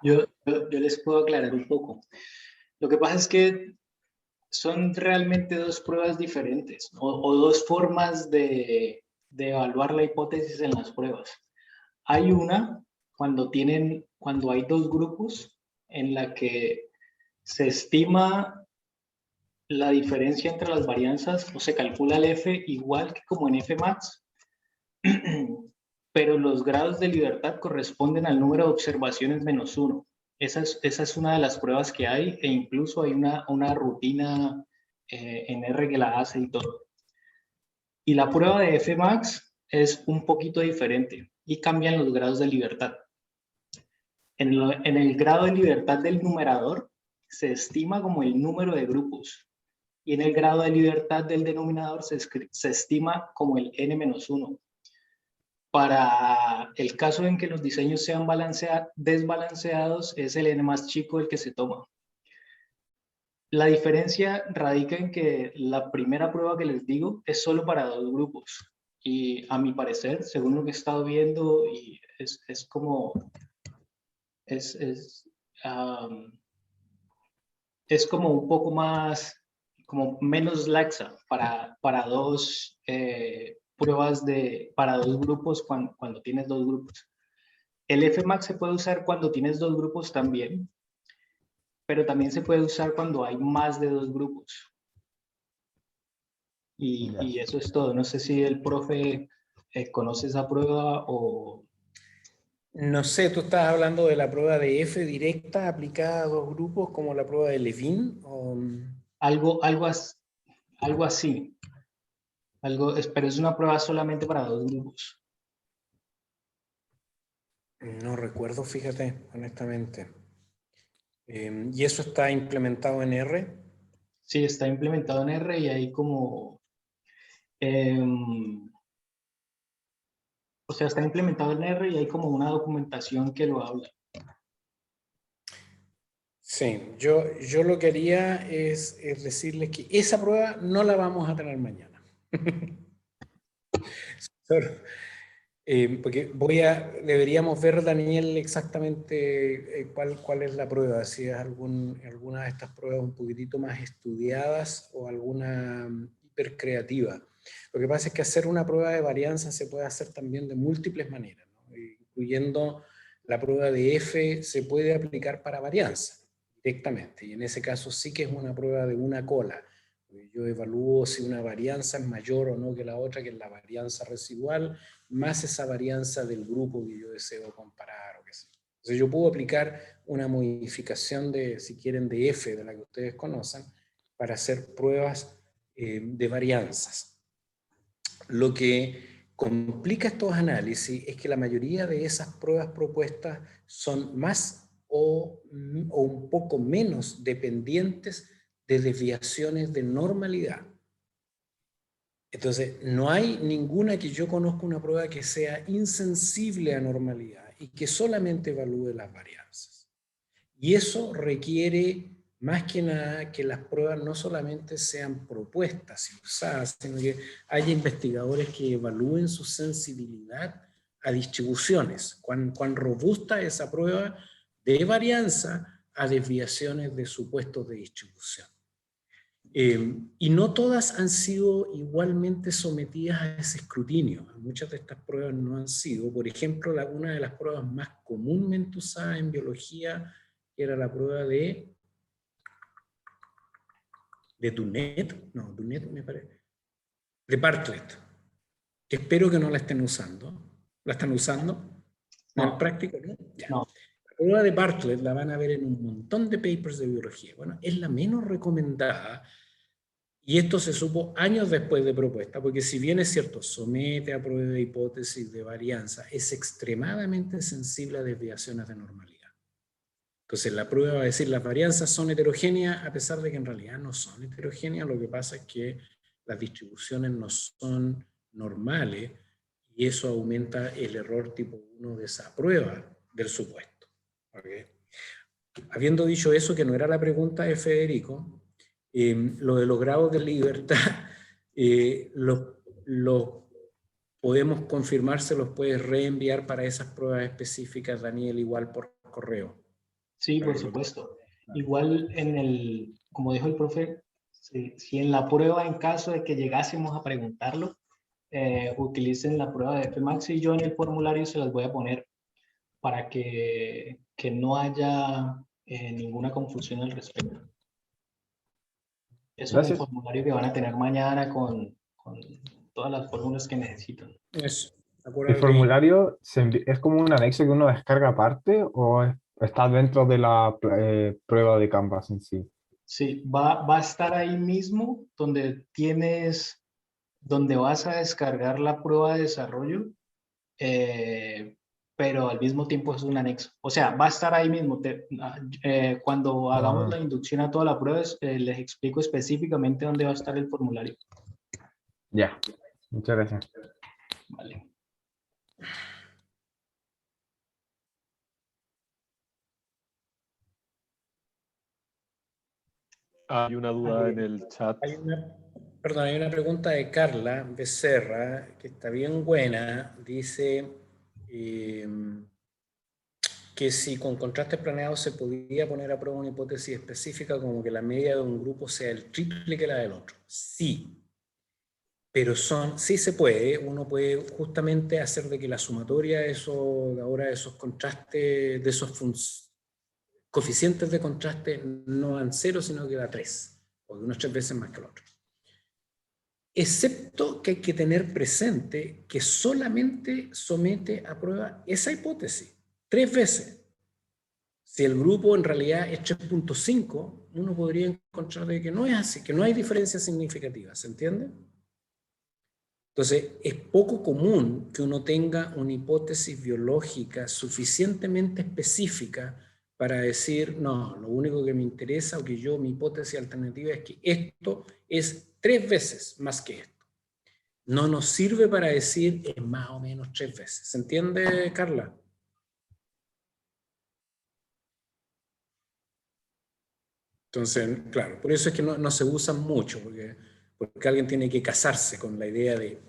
Yo les puedo aclarar un poco. Lo que pasa es que son realmente dos pruebas diferentes o dos formas de evaluar la hipótesis en las pruebas. Hay una cuando hay dos grupos en la que se estima la diferencia entre las varianzas o se calcula el F igual que como en Fmax, pero los grados de libertad corresponden al número de observaciones menos 1. Esa es una de las pruebas que hay, e incluso hay una rutina en R que la hace y todo. Y la prueba de Fmax es un poquito diferente y cambian los grados de libertad. En el grado de libertad del numerador se estima como el número de grupos, y en el grado de libertad del denominador se estima como el n-1. Para el caso en que los diseños sean desbalanceados, es el n más chico el que se toma. La diferencia radica en que la primera prueba que les digo es solo para dos grupos. Y a mi parecer, según lo que he estado viendo, y es como... Es como un poco más, como menos laxa para dos pruebas para dos grupos cuando tienes dos grupos. El Fmax se puede usar cuando tienes dos grupos también, pero también se puede usar cuando hay más de dos grupos. Y eso es todo. No sé si el profe conoce esa prueba o... No sé, tú estás hablando de la prueba de F directa aplicada a dos grupos como la prueba de Levin. Algo así. Pero es una prueba solamente para dos grupos. No recuerdo, fíjate, honestamente. ¿Y eso está implementado en R? Sí, está implementado en R y hay como... o sea, está implementado en R y hay como una documentación que lo habla. Sí, yo lo que haría es decirles que esa prueba no la vamos a tener mañana. Porque deberíamos ver, Daniel, exactamente cuál es la prueba, si es alguna de estas pruebas un poquitito más estudiadas o alguna hipercreativa. Lo que pasa es que hacer una prueba de varianza se puede hacer también de múltiples maneras, ¿no? Incluyendo la prueba de F se puede aplicar para varianza directamente, y en ese caso sí que es una prueba de una cola. Yo evalúo si una varianza es mayor o no que la otra, que es la varianza residual, más esa varianza del grupo que yo deseo comparar o qué sé. Entonces yo puedo aplicar una modificación de, si quieren, de F, de la que ustedes conocen, para hacer pruebas de varianzas. Lo que complica estos análisis es que la mayoría de esas pruebas propuestas son más o un poco menos dependientes de desviaciones de normalidad. Entonces, no hay ninguna que yo conozca una prueba que sea insensible a normalidad y que solamente evalúe las varianzas. Y eso requiere más que nada que las pruebas no solamente sean propuestas y usadas, sino que haya investigadores que evalúen su sensibilidad a distribuciones, cuán robusta es esa prueba de varianza a desviaciones de supuestos de distribución. Y no todas han sido igualmente sometidas a ese escrutinio. Muchas de estas pruebas no han sido. Por ejemplo, una de las pruebas más comúnmente usadas en biología era la prueba de Dunet, no, Dunet me parece, de Bartlett, que espero que no la estén usando. ¿La están usando? ¿En el práctico? ¿No? Ya. No. La prueba de Bartlett la van a ver en un montón de papers de biología. Bueno, es la menos recomendada. Y esto se supo años después de propuesta, porque si bien es cierto, somete a prueba de hipótesis de varianza, es extremadamente sensible a desviaciones de normalidad. Entonces la prueba va a decir las varianzas son heterogéneas, a pesar de que en realidad no son heterogéneas, lo que pasa es que las distribuciones no son normales y eso aumenta el error tipo 1 de esa prueba del supuesto. ¿Okay? Habiendo dicho eso, que no era la pregunta de Federico, lo de los grados de libertad, lo podemos confirmar, se los puedes reenviar para esas pruebas específicas, Daniel, igual por correo. Sí, por supuesto. Igual como dijo el profe, si en la prueba, en caso de que llegásemos a preguntarlo, utilicen la prueba de Fmax y yo en el formulario se las voy a poner para que no haya ninguna confusión al respecto. Es un formulario que van a tener mañana con todas las fórmulas que necesitan. Eso. ¿El formulario es como un anexo que uno descarga aparte o está dentro de la prueba de Canvas en sí? Sí, va a estar ahí mismo donde vas a descargar la prueba de desarrollo, pero al mismo tiempo es un anexo. O sea, va a estar ahí mismo. Cuando hagamos la inducción a toda la prueba, les explico específicamente dónde va a estar el formulario. Ya, muchas gracias. Vale. Hay una duda en el chat. Hay una pregunta de Carla Becerra, que está bien buena. Dice que si con contrastes planeados se podía poner a prueba una hipótesis específica como que la media de un grupo sea el triple que la del otro. Sí. Pero sí se puede, uno puede justamente hacer de que la sumatoria de esos contrastes, de esos coeficientes de contraste no dan 0, sino que da 3, o de unas 3 veces más que el otro. Excepto que hay que tener presente que solamente somete a prueba esa hipótesis, 3 veces. Si el grupo en realidad es 3.5, uno podría encontrar de que no es así, que no hay diferencias significativas, ¿se entiende? Entonces, es poco común que uno tenga una hipótesis biológica suficientemente específica para decir, no, lo único que me interesa o que mi hipótesis alternativa es que esto es 3 veces más que esto. No nos sirve para decir es más o menos 3 veces. ¿Se entiende, Carla? Entonces, claro, por eso es que no se usan mucho, porque alguien tiene que casarse con la idea de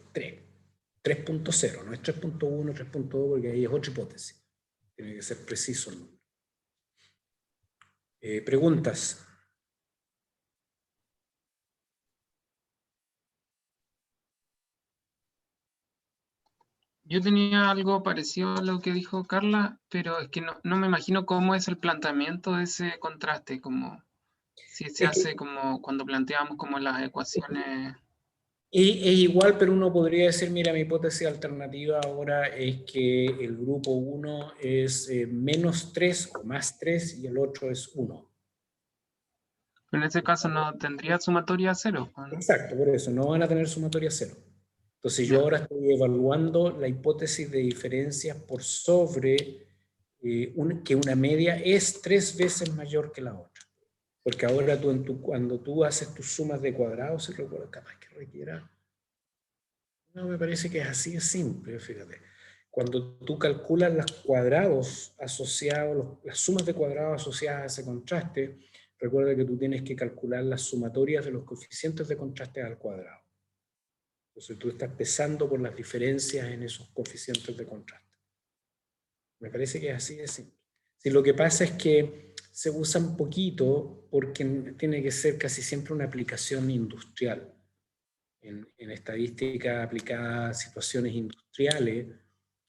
3.0, no es 3.1, 3.2, porque ahí es otra hipótesis. Tiene que ser preciso el número. ¿Preguntas? Yo tenía algo parecido a lo que dijo Carla, pero es que no me imagino cómo es el planteamiento de ese contraste, como si se hace como cuando planteamos como las ecuaciones. Es igual, pero uno podría decir, mira, mi hipótesis alternativa ahora es que el grupo 1 es menos 3 o más 3 y el otro es 1. En ese caso no tendría sumatoria 0. ¿No? Exacto, por eso, no van a tener sumatoria 0. Entonces yo Ya. ahora estoy evaluando la hipótesis de diferencias por sobre que una media es 3 veces mayor que la otra. Porque ahora cuando tú haces tus sumas de cuadrados, si recuerdo, capaz que requiera... No, me parece que es así de simple, fíjate. Cuando tú calculas los cuadrados asociados, las sumas de cuadrados asociadas a ese contraste, recuerda que tú tienes que calcular las sumatorias de los coeficientes de contraste al cuadrado. Entonces tú estás pesando por las diferencias en esos coeficientes de contraste. Me parece que es así de simple. Si lo que pasa es que se usa un poquito porque tiene que ser casi siempre una aplicación industrial. En estadística aplicada a situaciones industriales,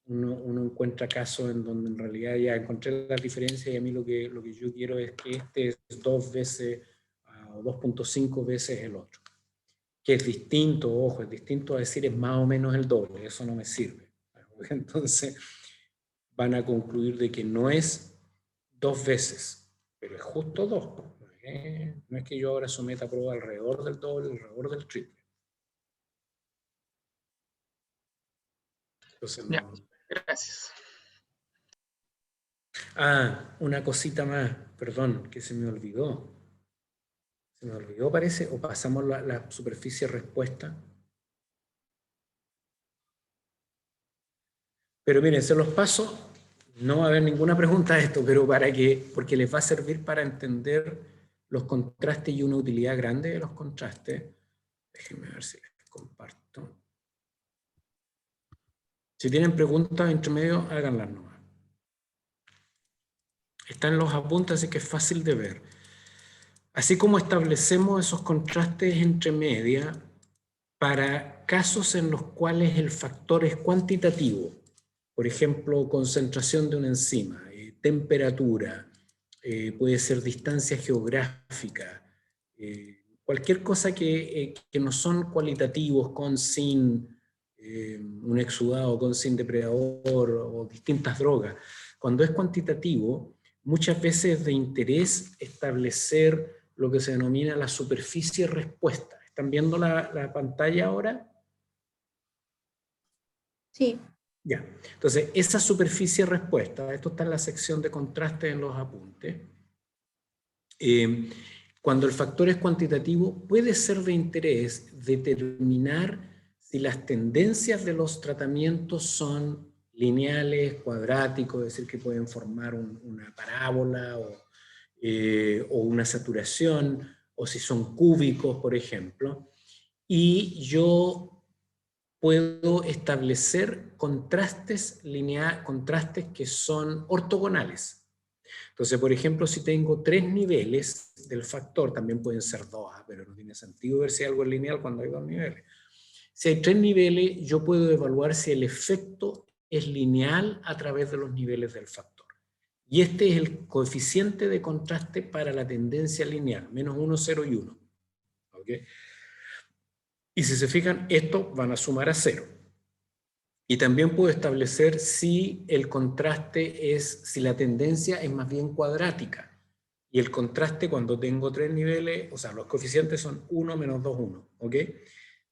uno encuentra casos en donde en realidad ya encontré las diferencias y a mí lo que yo quiero es que este es 2 veces o 2.5 veces el otro. Que es distinto, ojo, es distinto a decir es más o menos el doble, eso no me sirve. Entonces van a concluir de que no es 2 veces, pero es justo 2. No es que yo ahora someta a prueba alrededor del doble, alrededor del triple. Entonces, Ya, gracias. Una cosita más, perdón, que se me olvidó. Se me olvidó, parece, o pasamos la superficie respuesta. Pero miren, se los paso, no va a haber ninguna pregunta de esto, pero porque les va a servir para entender los contrastes y una utilidad grande de los contrastes. Déjenme ver si les comparto. Si tienen preguntas entre medio, háganlas nomás. Están los apuntes, así que es fácil de ver. Así como establecemos esos contrastes entre media para casos en los cuales el factor es cuantitativo, por ejemplo, concentración de una enzima, temperatura, puede ser distancia geográfica, cualquier cosa que no son cualitativos con, sin, un exudado, con, sin depredador o distintas drogas. Cuando es cuantitativo, muchas veces es de interés establecer lo que se denomina la superficie respuesta. ¿Están viendo la pantalla ahora? Sí. Ya. Entonces, esa superficie respuesta, esto está en la sección de contraste en los apuntes, cuando el factor es cuantitativo, puede ser de interés determinar si las tendencias de los tratamientos son lineales, cuadráticos, es decir, que pueden formar una parábola o una saturación, o si son cúbicos, por ejemplo. Y yo puedo establecer contrastes que son ortogonales. Entonces, por ejemplo, si tengo 3 niveles del factor, también pueden ser 2, pero no tiene sentido ver si algo es lineal cuando hay 2 niveles. Si hay 3 niveles, yo puedo evaluar si el efecto es lineal a través de los niveles del factor. Y este es el coeficiente de contraste para la tendencia lineal, -1, 0 y 1. ¿Okay? Y si se fijan, estos van a sumar a 0. Y también puedo establecer si el contraste es, si la tendencia es más bien cuadrática. Y el contraste cuando tengo 3 niveles, o sea, los coeficientes son 1, -2, 1. ¿Ok?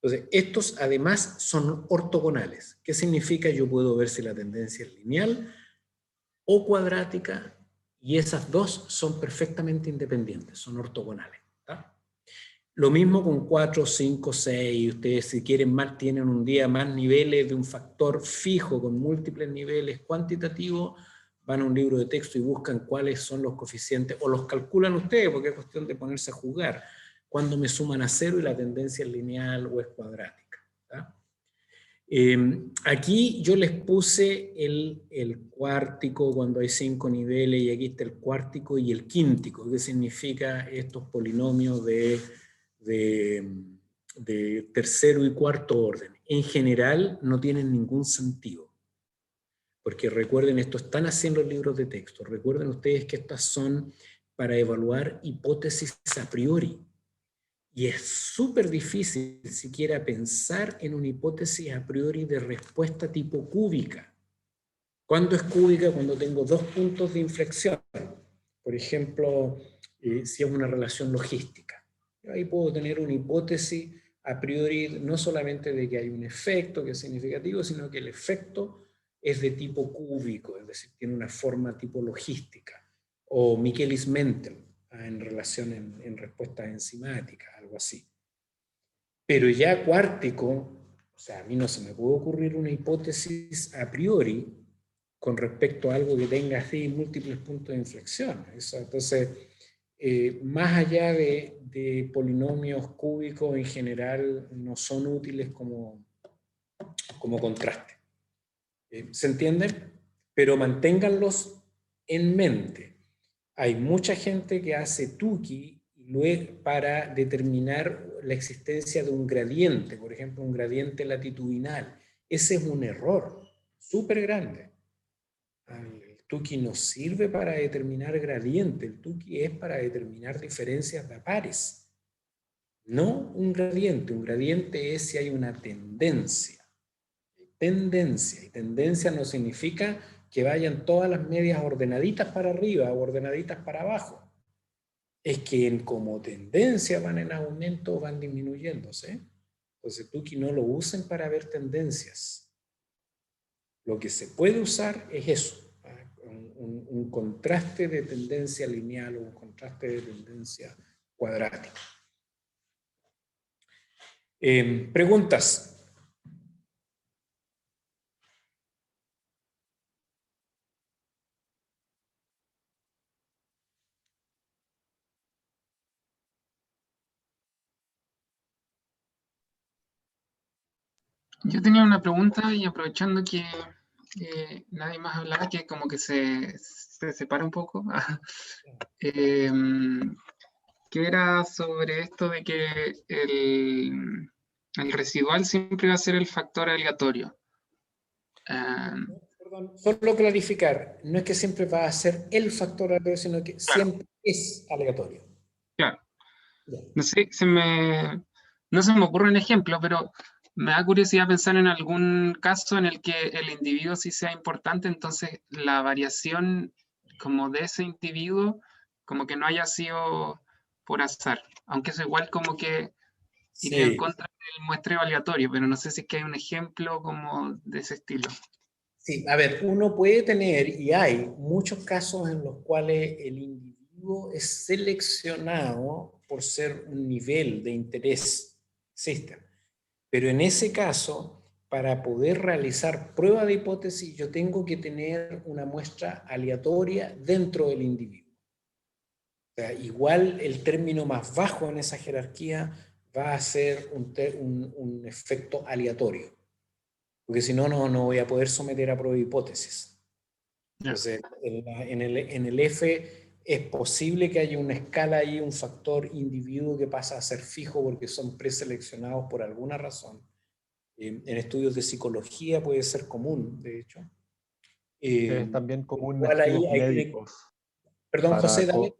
Entonces, estos además son ortogonales. ¿Qué significa? Yo puedo ver si la tendencia es lineal o cuadrática, y esas dos son perfectamente independientes, son ortogonales. ¿Tá? Lo mismo con 4, 5, 6. Ustedes, si quieren más, tienen un día más niveles de un factor fijo con múltiples niveles cuantitativos, van a un libro de texto y buscan cuáles son los coeficientes, o los calculan ustedes, porque es cuestión de ponerse a jugar, cuando me suman a 0 y la tendencia es lineal o es cuadrática. ¿Tá? Aquí yo les puse el cuártico cuando hay 5 niveles, y aquí está el cuártico y el quíntico, que significa estos polinomios de tercero y cuarto orden. En general no tienen ningún sentido, porque recuerden, esto están haciendo los libros de texto, recuerden ustedes que estas son para evaluar hipótesis a priori. Y es súper difícil siquiera pensar en una hipótesis a priori de respuesta tipo cúbica. ¿Cuándo es cúbica? Cuando tengo 2 puntos de inflexión. Por ejemplo, si es una relación logística. Ahí puedo tener una hipótesis a priori no solamente de que hay un efecto que es significativo, sino que el efecto es de tipo cúbico, es decir, tiene una forma tipo logística. O Michaelis-Menten, en relación en respuestas enzimáticas, algo así. Pero ya cuártico, o sea, a mí no se me puede ocurrir una hipótesis a priori con respecto a algo que tenga así múltiples puntos de inflexión. Eso, entonces, más allá de polinomios cúbicos, en general no son útiles como contraste. ¿Se entiende? Pero manténganlos en mente. Hay mucha gente que hace Tukey para determinar la existencia de un gradiente, por ejemplo, un gradiente latitudinal. Ese es un error súper grande. El Tukey no sirve para determinar gradiente, el Tukey es para determinar diferencias de pares. No un gradiente. Un gradiente es si hay una tendencia. Tendencia. Y tendencia no significa que vayan todas las medias ordenaditas para arriba o ordenaditas para abajo. Es que como tendencia van en aumento o van disminuyéndose. Entonces Tukey no lo usen para ver tendencias. Lo que se puede usar es eso, un contraste de tendencia lineal o un contraste de tendencia cuadrática. Preguntas. Yo tenía una pregunta y aprovechando que nadie más hablaba, que como que se separa un poco, que era sobre esto de que el residual siempre va a ser el factor aleatorio. Perdón, solo clarificar, no es que siempre va a ser el factor aleatorio, sino que claro, siempre es aleatorio. Claro. Ya. No sé, no se me ocurre un ejemplo, pero me da curiosidad pensar en algún caso en el que el individuo sí sea importante, entonces la variación como de ese individuo como que no haya sido por azar, aunque eso igual como que iría en Sí, contra del muestreo aleatorio, pero no sé si es que hay un ejemplo como de ese estilo. sí, a ver, uno puede tener, y hay muchos casos en los cuales el individuo es seleccionado por ser un nivel de interés. Existe. Pero en ese caso, para poder realizar prueba de hipótesis, yo tengo que tener una muestra aleatoria dentro del individuo. O sea, igual el término más bajo en esa jerarquía va a ser un efecto aleatorio. Porque si no, no voy a poder someter a prueba de hipótesis. Entonces, en el F es posible que haya una escala ahí, un factor individuo que pasa a ser fijo porque son preseleccionados por alguna razón. En estudios de psicología puede ser común, de hecho. Es también común en igual estudios ahí médicos. Perdón, para José, dale.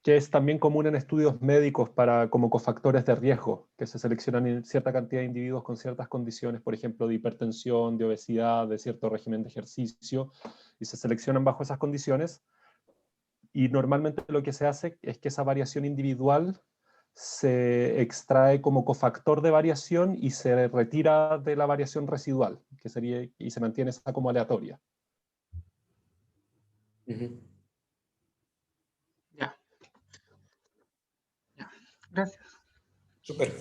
que es también común en estudios médicos como cofactores de riesgo, que se seleccionan en cierta cantidad de individuos con ciertas condiciones, por ejemplo, de hipertensión, de obesidad, de cierto régimen de ejercicio, y se seleccionan bajo esas condiciones. Y normalmente lo que se hace es que esa variación individual se extrae como cofactor de variación y se retira de la variación residual, que sería, y se mantiene esa como aleatoria. Ya. Ya. Gracias. Súper.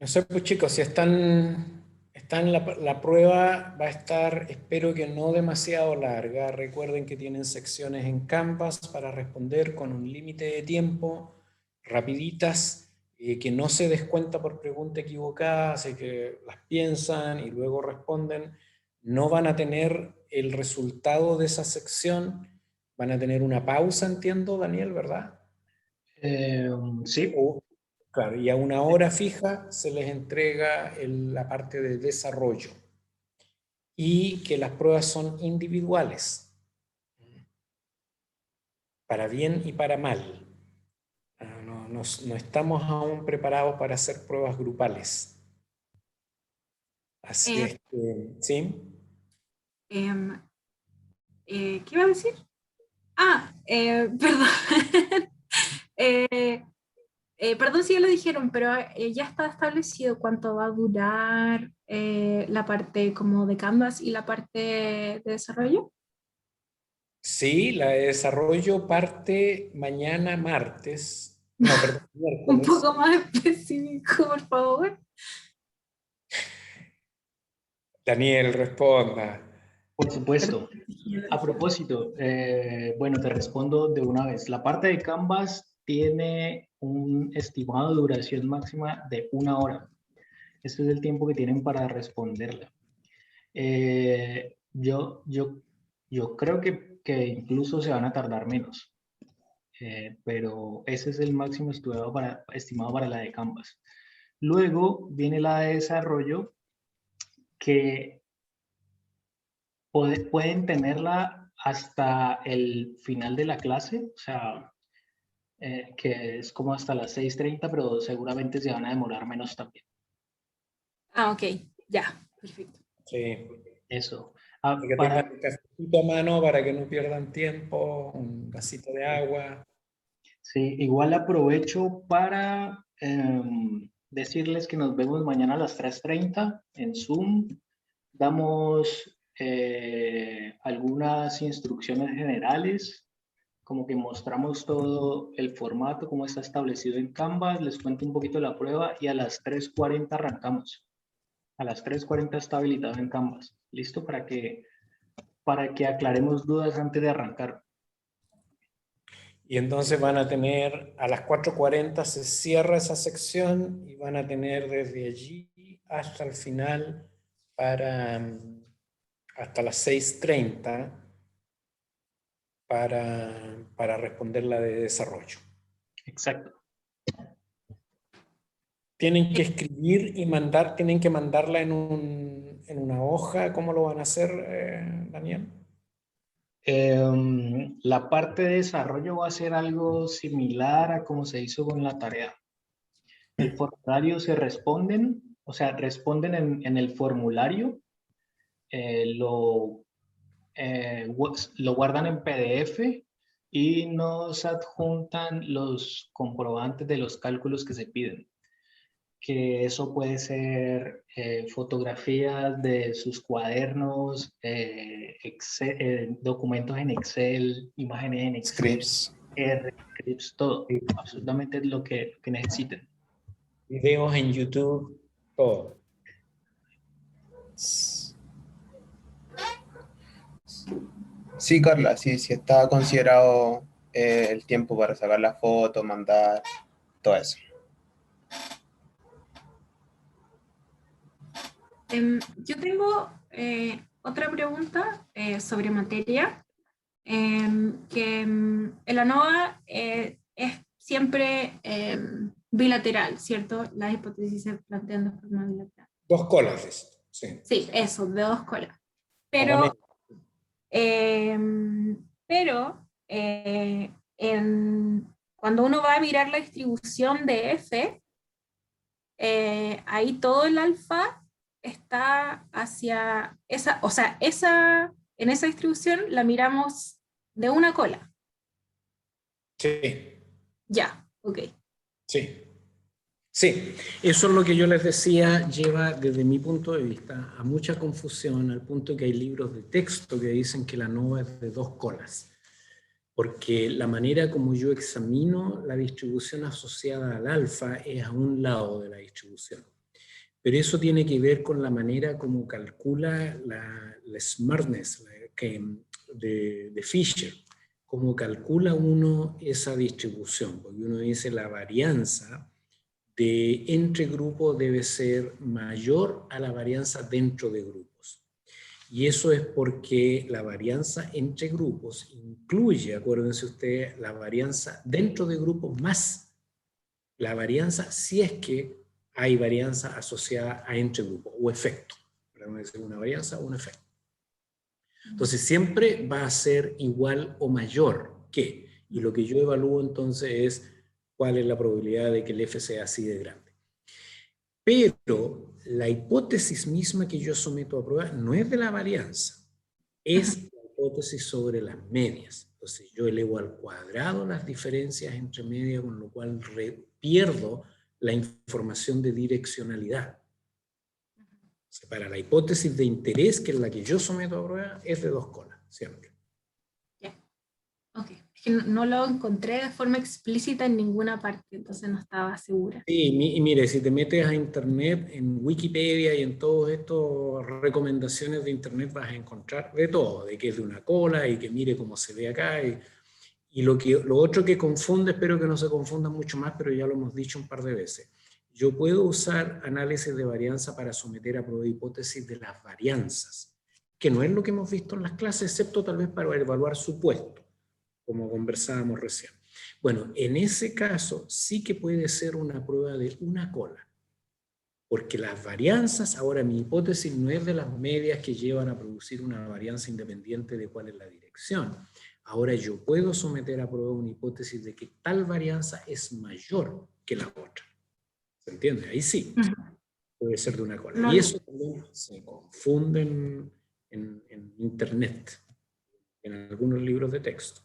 No sé, pues chicos, si están la prueba va a estar, espero que no demasiado larga. Recuerden que tienen secciones en Canvas para responder con un límite de tiempo, rapiditas, que no se descuenta por pregunta equivocada, así que las piensan y luego responden. No van a tener el resultado de esa sección, van a tener una pausa, entiendo, Daniel, ¿verdad? Sí. Claro, y a una hora fija se les entrega la parte de desarrollo y que las pruebas son individuales, para bien y para mal. No estamos aún preparados para hacer pruebas grupales. Así es que, ¿sí? ¿Qué iba a decir? Perdón. Perdón si ya lo dijeron, pero ya está establecido cuánto va a durar la parte como de Canvas y la parte de desarrollo. Sí, la de desarrollo parte mañana martes. No, perdón, Un miércoles. poco más específico, por favor. Daniel, responda. Por supuesto. A propósito, bueno, te respondo de una vez. La parte de Canvas tiene un estimado de duración máxima de 1 hora. Este es el tiempo que tienen para responderla. Yo creo que incluso se van a tardar menos, pero ese es el máximo estimado para la de Canvas. Luego viene la de desarrollo, que pueden tenerla hasta el final de la clase, o sea, que es como hasta las 6:30, pero seguramente se van a demorar menos también. Ok, ya, perfecto. Sí. Eso. Que tengan un cafecito a mano para que no pierdan tiempo, un vasito de agua. Sí, igual aprovecho para decirles que nos vemos mañana a las 3:30 en Zoom. Damos algunas instrucciones generales, como que mostramos todo el formato, cómo está establecido en Canvas, les cuento un poquito la prueba y a las 3:40 arrancamos. A las 3:40 está habilitado en Canvas. ¿Listo? Para que aclaremos dudas antes de arrancar. Y entonces van a tener, a las 4:40 se cierra esa sección y van a tener desde allí hasta el final hasta las 6:30 para responder la de desarrollo. Exacto. Tienen que escribir y mandar, tienen que mandarla en una hoja. ¿Cómo lo van a hacer, Daniel? La parte de desarrollo va a ser algo similar a como se hizo con la tarea. El formulario se responden, o sea, responden en el formulario, lo guardan en PDF y nos adjuntan los comprobantes de los cálculos que se piden. Que eso puede ser fotografías de sus cuadernos, documentos en Excel, imágenes en Excel, scripts, todo, absolutamente lo que necesiten. Videos en YouTube, todo. Sí, Carla, sí está considerado el tiempo para sacar la foto, mandar, todo eso. Yo tengo otra pregunta sobre materia, que en la NOVA es siempre bilateral, ¿cierto? Las hipótesis se plantean de forma bilateral. 2 colas, dice. Sí. Sí, eso, de 2 colas. Obviamente. Pero cuando uno va a mirar la distribución de F, ahí todo el alfa está hacia esa, o sea, en esa distribución la miramos de una cola. Sí. Ya, ok. Sí. Sí, eso es lo que yo les decía, lleva desde mi punto de vista a mucha confusión, al punto que hay libros de texto que dicen que la nova es de 2 colas, porque la manera como yo examino la distribución asociada al alfa es a un lado de la distribución. Pero eso tiene que ver con la manera como calcula la smartness de Fisher, cómo calcula uno esa distribución, porque uno dice la varianza de entre grupos debe ser mayor a la varianza dentro de grupos. Y eso es porque la varianza entre grupos incluye, acuérdense ustedes, la varianza dentro de grupos más la varianza si es que hay varianza asociada a entre grupos o efecto. Podemos decir una varianza o un efecto. Entonces siempre va a ser igual o mayor que, y lo que yo evalúo entonces es cuál es la probabilidad de que el F sea así de grande. Pero la hipótesis misma que yo someto a prueba no es de la varianza, es la hipótesis sobre las medias. Entonces yo elevo al cuadrado las diferencias entre medias, con lo cual pierdo la información de direccionalidad. O sea, para la hipótesis de interés, que es la que yo someto a prueba, es de 2 colas, siempre. Ok, es que no lo encontré de forma explícita en ninguna parte, entonces no estaba segura. Sí, y mire, si te metes a internet, en Wikipedia y en todas estas recomendaciones de internet vas a encontrar de todo, de que es de una cola y que mire cómo se ve acá. Y lo otro que confunde, espero que no se confunda mucho más, pero ya lo hemos dicho un par de veces. Yo puedo usar análisis de varianza para someter a prueba hipótesis de las varianzas, que no es lo que hemos visto en las clases, excepto tal vez para evaluar supuestos, como conversábamos recién. Bueno, en ese caso sí que puede ser una prueba de una cola, porque las varianzas, ahora mi hipótesis no es de las medias que llevan a producir una varianza independiente de cuál es la dirección. Ahora yo puedo someter a prueba una hipótesis de que tal varianza es mayor que la otra. ¿Se entiende? Ahí sí, puede ser de una cola. No, y eso también se confunde en internet, en algunos libros de texto.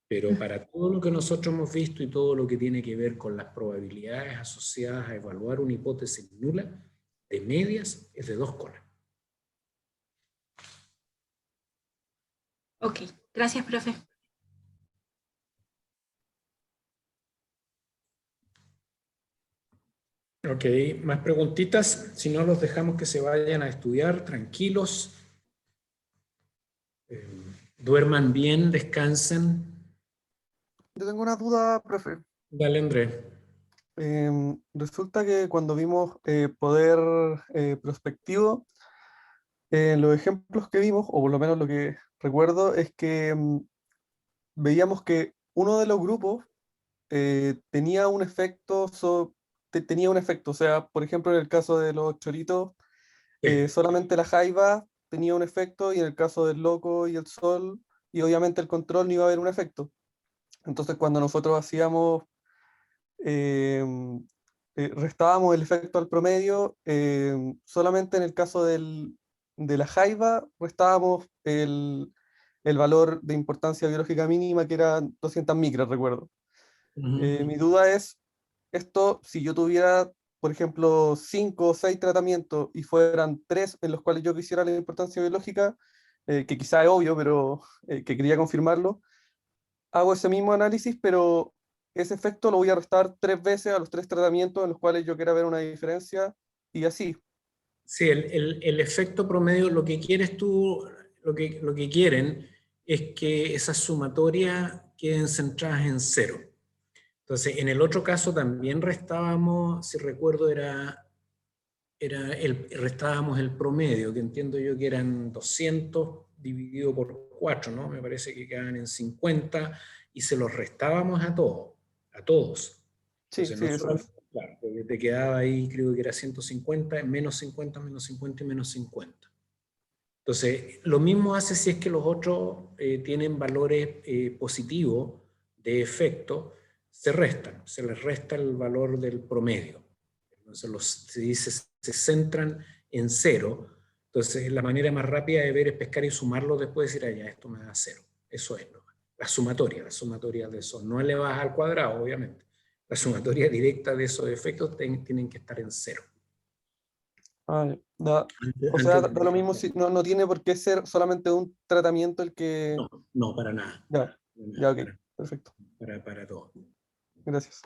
Pero para todo lo que nosotros hemos visto y todo lo que tiene que ver con las probabilidades asociadas a evaluar una hipótesis nula de medias es de 2 colas. Ok, gracias, profe. Ok, más preguntitas. Si no, los dejamos que se vayan a estudiar tranquilos. Duerman bien, descansen. Yo tengo una duda, profe. Dale, Andrés. Resulta que cuando vimos poder prospectivo, los ejemplos que vimos, o por lo menos lo que recuerdo, es que veíamos que uno de los grupos tenía un efecto, o sea, por ejemplo, en el caso de los choritos, solamente la jaiba tenía un efecto, y en el caso del loco y el sol, y obviamente el control, no iba a haber un efecto. Entonces, cuando nosotros hacíamos restábamos el efecto al promedio, solamente en el caso de la jaiba restábamos el valor de importancia biológica mínima, que era 200 micras, recuerdo. Mi duda es, esto, si yo tuviera, por ejemplo, 5 o 6 tratamientos y fueran 3 en los cuales yo quisiera la importancia biológica, que quizá es obvio, pero que quería confirmarlo, hago ese mismo análisis, pero ese efecto lo voy a restar 3 veces a los 3 tratamientos en los cuales yo quiera ver una diferencia, y así. Sí, el efecto promedio, lo que quieres tú, lo que quieren es que esas sumatorias queden centradas en 0. Entonces, en el otro caso también restábamos, si recuerdo, restábamos el promedio, que entiendo yo que eran 200 dividido por 4, ¿no? Me parece que quedaban en 50, y se los restábamos a todos. Sí, Entonces, sí, eso es. Claro, porque te quedaba ahí, creo que era 150, menos 50, menos 50 y menos 50. Entonces, lo mismo hace si es que los otros tienen valores positivos de efecto, se restan, se les resta el valor del promedio. Entonces, se centran en cero. Entonces, la manera más rápida de ver es pescar y sumarlo después y decir, ya, esto me da cero. Eso es, ¿no? La sumatoria de eso. No elevada al cuadrado, obviamente. La sumatoria directa de esos efectos tienen que estar en cero. O sea, da lo mismo si no tiene por qué ser solamente un tratamiento el que... No, para nada. Ya, ok, perfecto. Para todo. Gracias.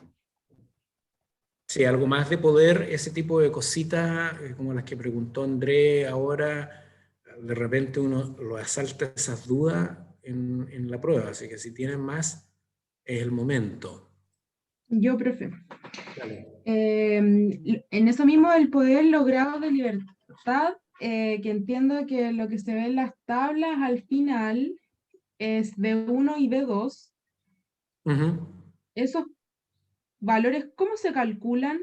Sí, algo más de poder, ese tipo de cositas, como las que preguntó André ahora, de repente uno lo asalta esas dudas en la prueba, así que si tienen más, es el momento. Yo, profe. Dale. En eso mismo del poder, los grados de libertad, que entiendo que lo que se ve en las tablas al final es B1 y B2. ¿Esos valores cómo se calculan?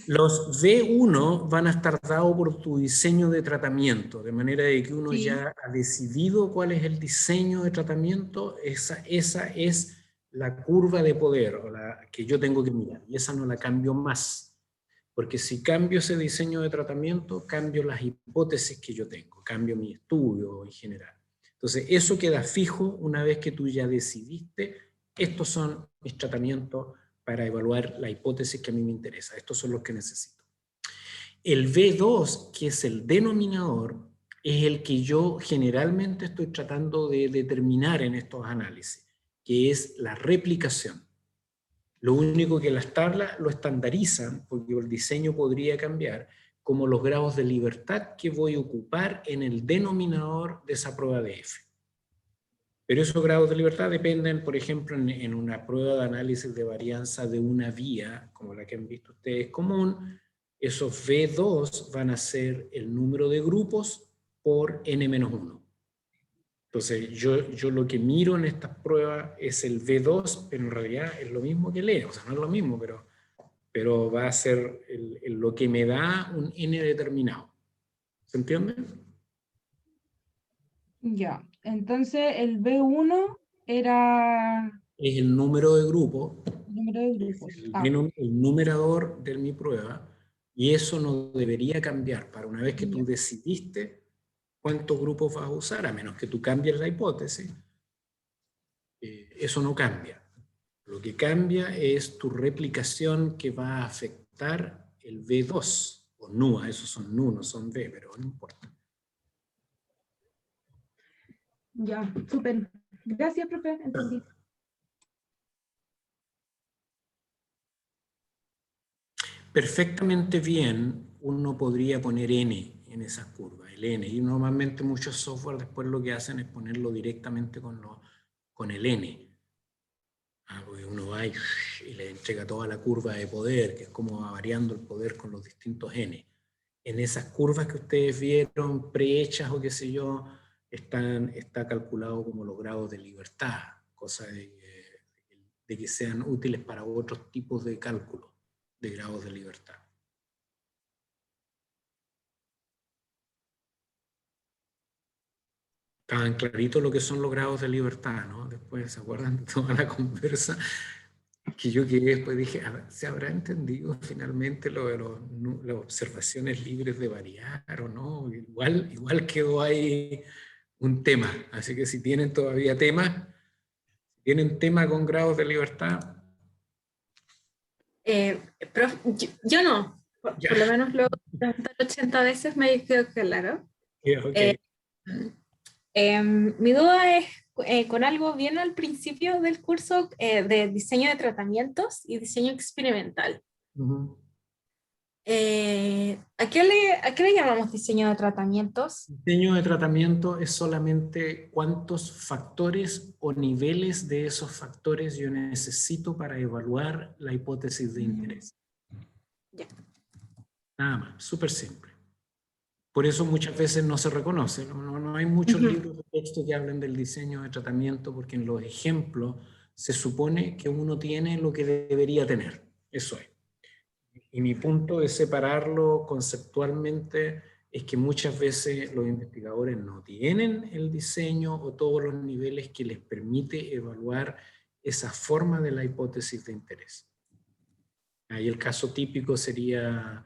Los B1 van a estar dados por tu diseño de tratamiento, de manera de que uno ya ha decidido cuál es el diseño de tratamiento, esa es la curva de poder o la que yo tengo que mirar, y esa no la cambio más, porque si cambio ese diseño de tratamiento, cambio las hipótesis que yo tengo, cambio mi estudio en general. Entonces, eso queda fijo una vez que tú ya decidiste, estos son mis tratamientos para evaluar la hipótesis que a mí me interesa. Estos son los que necesito. El B2, que es el denominador, es el que yo generalmente estoy tratando de determinar en estos análisis, que es la replicación. Lo único que las tablas lo estandarizan, porque el diseño podría cambiar, como los grados de libertad que voy a ocupar en el denominador de esa prueba de F. Pero esos grados de libertad dependen, por ejemplo, en una prueba de análisis de varianza de una vía, como la que han visto ustedes común, esos V2 van a ser el número de grupos por N-1. Entonces, yo lo que miro en estas pruebas es el V2, pero en realidad es lo mismo que el N, o sea, no es lo mismo, pero va a ser lo que me da un N determinado. ¿Se entiende? Ya, entonces el B1 era... Es el número de grupos. Número de grupos. El numerador de mi prueba, y eso no debería cambiar. Para una vez que tú decidiste cuántos grupos vas a usar, a menos que tú cambies la hipótesis, eso no cambia. Lo que cambia es tu replicación que va a afectar el V2, o NUA, esos son NU, no son V, pero no importa. Ya, súper. Gracias, profe, entendí. Perfectamente bien, uno podría poner N en esas curvas, el N, y normalmente muchos software después lo que hacen es ponerlo directamente con el N. Porque uno va y le entrega toda la curva de poder, que es como va variando el poder con los distintos N. En esas curvas que ustedes vieron, prehechas o qué sé yo, está calculado como los grados de libertad, cosa de que sean útiles para otros tipos de cálculo de grados de libertad. Estaban claritos lo que son los grados de libertad, ¿no? Después, ¿se acuerdan de toda la conversa? Que yo quedé después dije, ¿se habrá entendido finalmente lo de las observaciones libres de variar o no? Igual quedó ahí un tema. Así que si tienen todavía temas, ¿tienen tema con grados de libertad? Yo no, por lo menos lo pregunté 80 veces, me quedó claro. Okay. Mi duda es con algo bien al principio del curso de diseño de tratamientos y diseño experimental. ¿A qué le llamamos diseño de tratamientos? Diseño de tratamiento es solamente cuántos factores o niveles de esos factores yo necesito para evaluar la hipótesis de interés. Ya. Nada más, súper simple. Por eso muchas veces no se reconoce, no hay muchos libros de texto que hablen del diseño de tratamiento, porque en los ejemplos se supone que uno tiene lo que debería tener, eso es. Y mi punto de separarlo conceptualmente es que muchas veces los investigadores no tienen el diseño o todos los niveles que les permite evaluar esa forma de la hipótesis de interés. Ahí el caso típico sería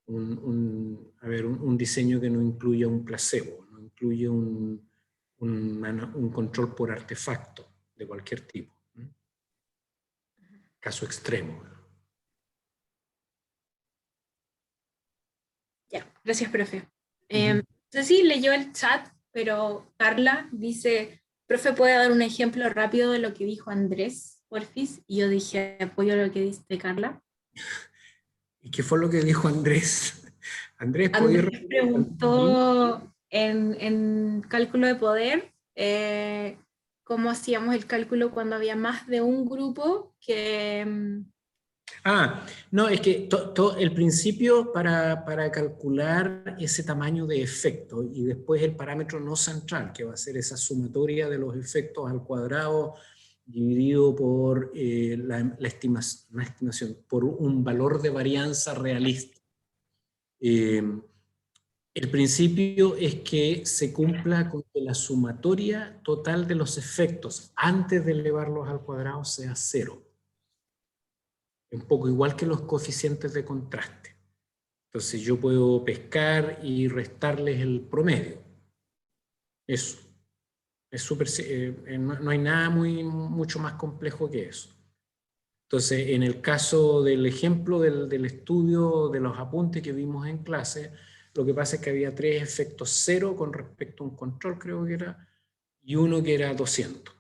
un diseño que no incluya un placebo, no incluye un control por artefacto de cualquier tipo. Caso extremo. Ya, gracias, profe. No sé si leyó el chat, pero Carla dice, profe, ¿puede dar un ejemplo rápido de lo que dijo Andrés, porfis? Y yo dije, apoyo lo que dice Carla. ¿Y qué fue lo que dijo Andrés? Andrés preguntó en cálculo de poder cómo hacíamos el cálculo cuando había más de un grupo que... no, es que el principio para calcular ese tamaño de efecto y después el parámetro no central, que va a ser esa sumatoria de los efectos al cuadrado dividido por la estimación, por un valor de varianza realista. El principio es que se cumpla con que la sumatoria total de los efectos antes de elevarlos al cuadrado sea 0. Un poco igual que los coeficientes de contraste. Entonces yo puedo pescar y restarles el promedio. Eso. Es súper, no hay nada mucho más complejo que eso. Entonces, en el caso del ejemplo del estudio de los apuntes que vimos en clase, lo que pasa es que había 3 efectos 0 con respecto a un control, creo que era, y uno que era 200.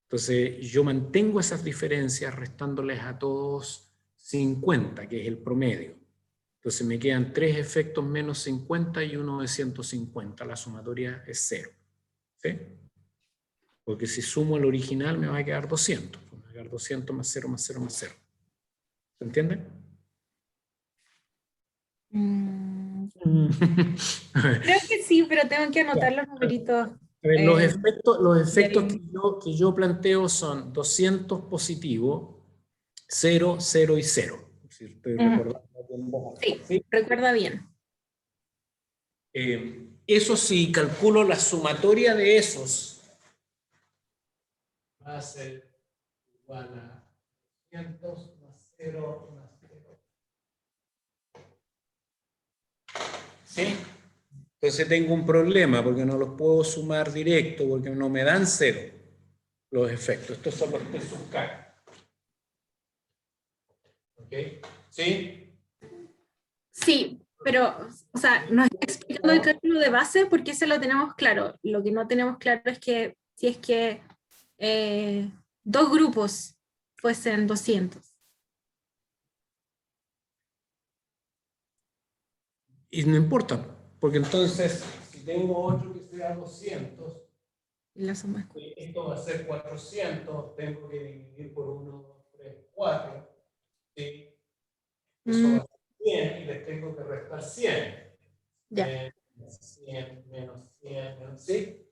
Entonces, yo mantengo esas diferencias restándoles a todos 50, que es el promedio. Entonces, me quedan 3 efectos menos 50 y uno de 150. La sumatoria es 0. ¿Sí? Porque si sumo el original me va a quedar 200. Me va a quedar 200 más 0 más 0 más 0. ¿Se entiende? Creo que sí, pero tengo que anotar los numeritos. A ver, los efectos que yo planteo son 200 positivo, 0, 0 y 0. Sí, recuerda bien. Eso sí, calculo la sumatoria de esos. Va a ser igual a 200 más 0 más 0. ¿Sí? Entonces tengo un problema porque no los puedo sumar directo porque no me dan 0 los efectos. Estos son los T sub K. ¿Ok? ¿Sí? Sí, pero, o sea, nos está explicando el cálculo de base porque ese lo tenemos claro. Lo que no tenemos claro es que si es que 2 grupos fuesen 200. Y no importa, porque entonces, si tengo otro que sea 200, y la suma esto va a ser 400, tengo que dividir por 1, 2, 3, 4. ¿Sí? Eso va a ser 100 y les tengo que restar 100. Ya. 100 menos 100, menos, ¿sí?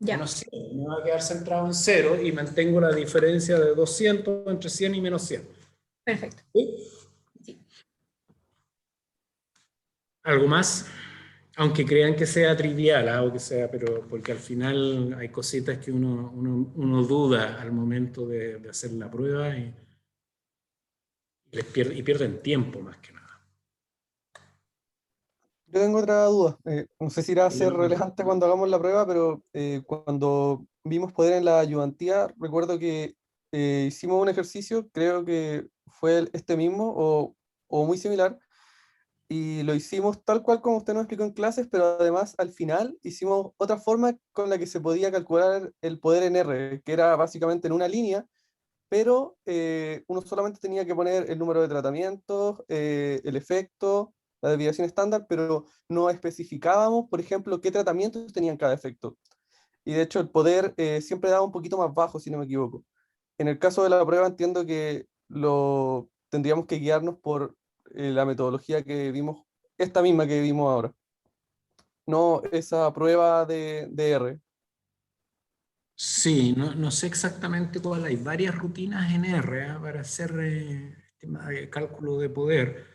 Ya. Menos 100. Me va a quedar centrado en 0 y mantengo la diferencia de 200 entre 100 y menos 100. Perfecto. ¿Sí? Sí. ¿Algo más? Aunque crean que sea trivial, o que sea, pero porque al final hay cositas que uno duda al momento de hacer la prueba y pierden tiempo más que nada. Yo tengo otra duda. No sé si irá a ser relevante cuando hagamos la prueba, pero cuando vimos poder en la ayudantía, recuerdo que hicimos un ejercicio, creo que fue este mismo o muy similar, y lo hicimos tal cual como usted nos explicó en clases, pero además al final hicimos otra forma con la que se podía calcular el poder en R, que era básicamente en una línea, pero uno solamente tenía que poner el número de tratamientos, el efecto, la desviación estándar, pero no especificábamos, por ejemplo, qué tratamientos tenían cada efecto. Y de hecho el poder siempre daba un poquito más bajo, si no me equivoco. En el caso de la prueba entiendo que tendríamos que guiarnos por la metodología que vimos, esta misma que vimos ahora. No esa prueba de R. Sí, no sé exactamente cuál. Hay varias rutinas en R para hacer cálculo de poder.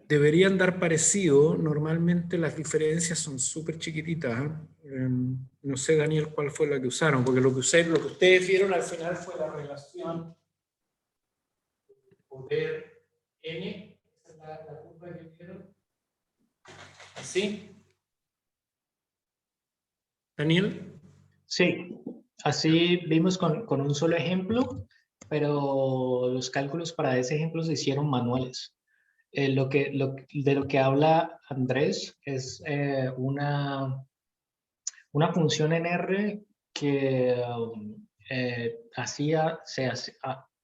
deberían dar parecido. Normalmente las diferencias son súper chiquititas. No sé, Daniel, cuál fue la que usaron, porque lo que ustedes vieron al final fue la relación poder n, esa es la curva que vieron. ¿Así? ¿Daniel? Sí, así vimos con un solo ejemplo, pero los cálculos para ese ejemplo se hicieron manuales. De lo que habla Andrés es una función en R que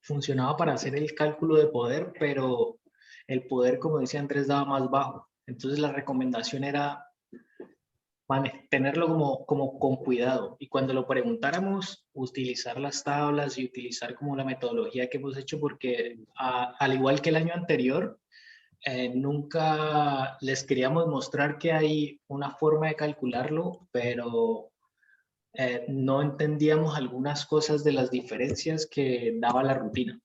funcionaba para hacer el cálculo de poder, pero el poder, como decía Andrés, daba más bajo. Entonces la recomendación era tenerlo como con cuidado. Y cuando lo preguntáramos, utilizar las tablas y utilizar como la metodología que hemos hecho, porque al igual que el año anterior, nunca les queríamos mostrar que hay una forma de calcularlo, pero no entendíamos algunas cosas de las diferencias que daba la rutina.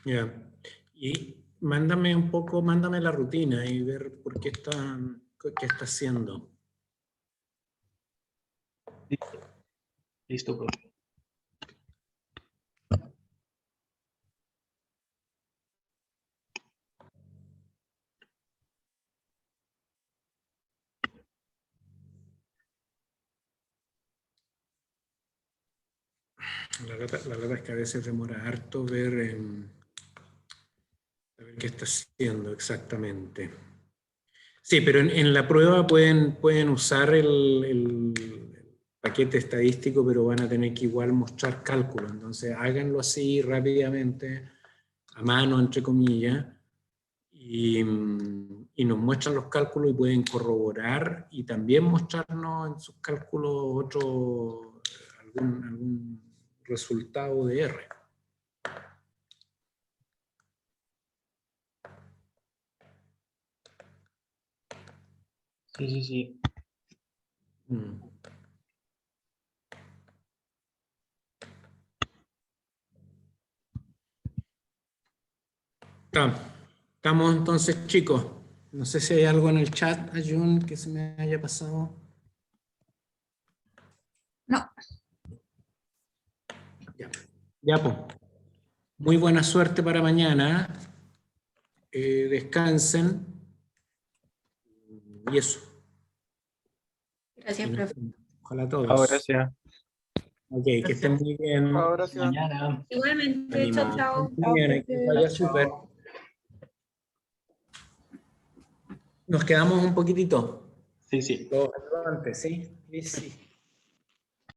Ya. Y mándame la rutina y ver qué está haciendo. Listo, profe. La verdad es que a veces demora harto ver qué está haciendo exactamente. Sí, pero en la prueba pueden usar el paquete estadístico, pero van a tener que igual mostrar cálculos. Entonces háganlo así rápidamente, a mano, entre comillas, y nos muestran los cálculos y pueden corroborar y también mostrarnos en sus cálculos algún resultado de R. Sí, sí, sí. Estamos entonces, chicos. No sé si hay algo en el chat, Ayun, que se me haya pasado. No. Ya, pues. Muy buena suerte para mañana. Descansen. Y eso. Gracias, profe. Ojalá todos. Chao, gracias. Ok, que estén muy bien. Mañana. Igualmente, chao, chao. Muy bien, que vaya súper. Nos quedamos un poquitito. Sí, sí. Antes, ¿sí? Sí, sí.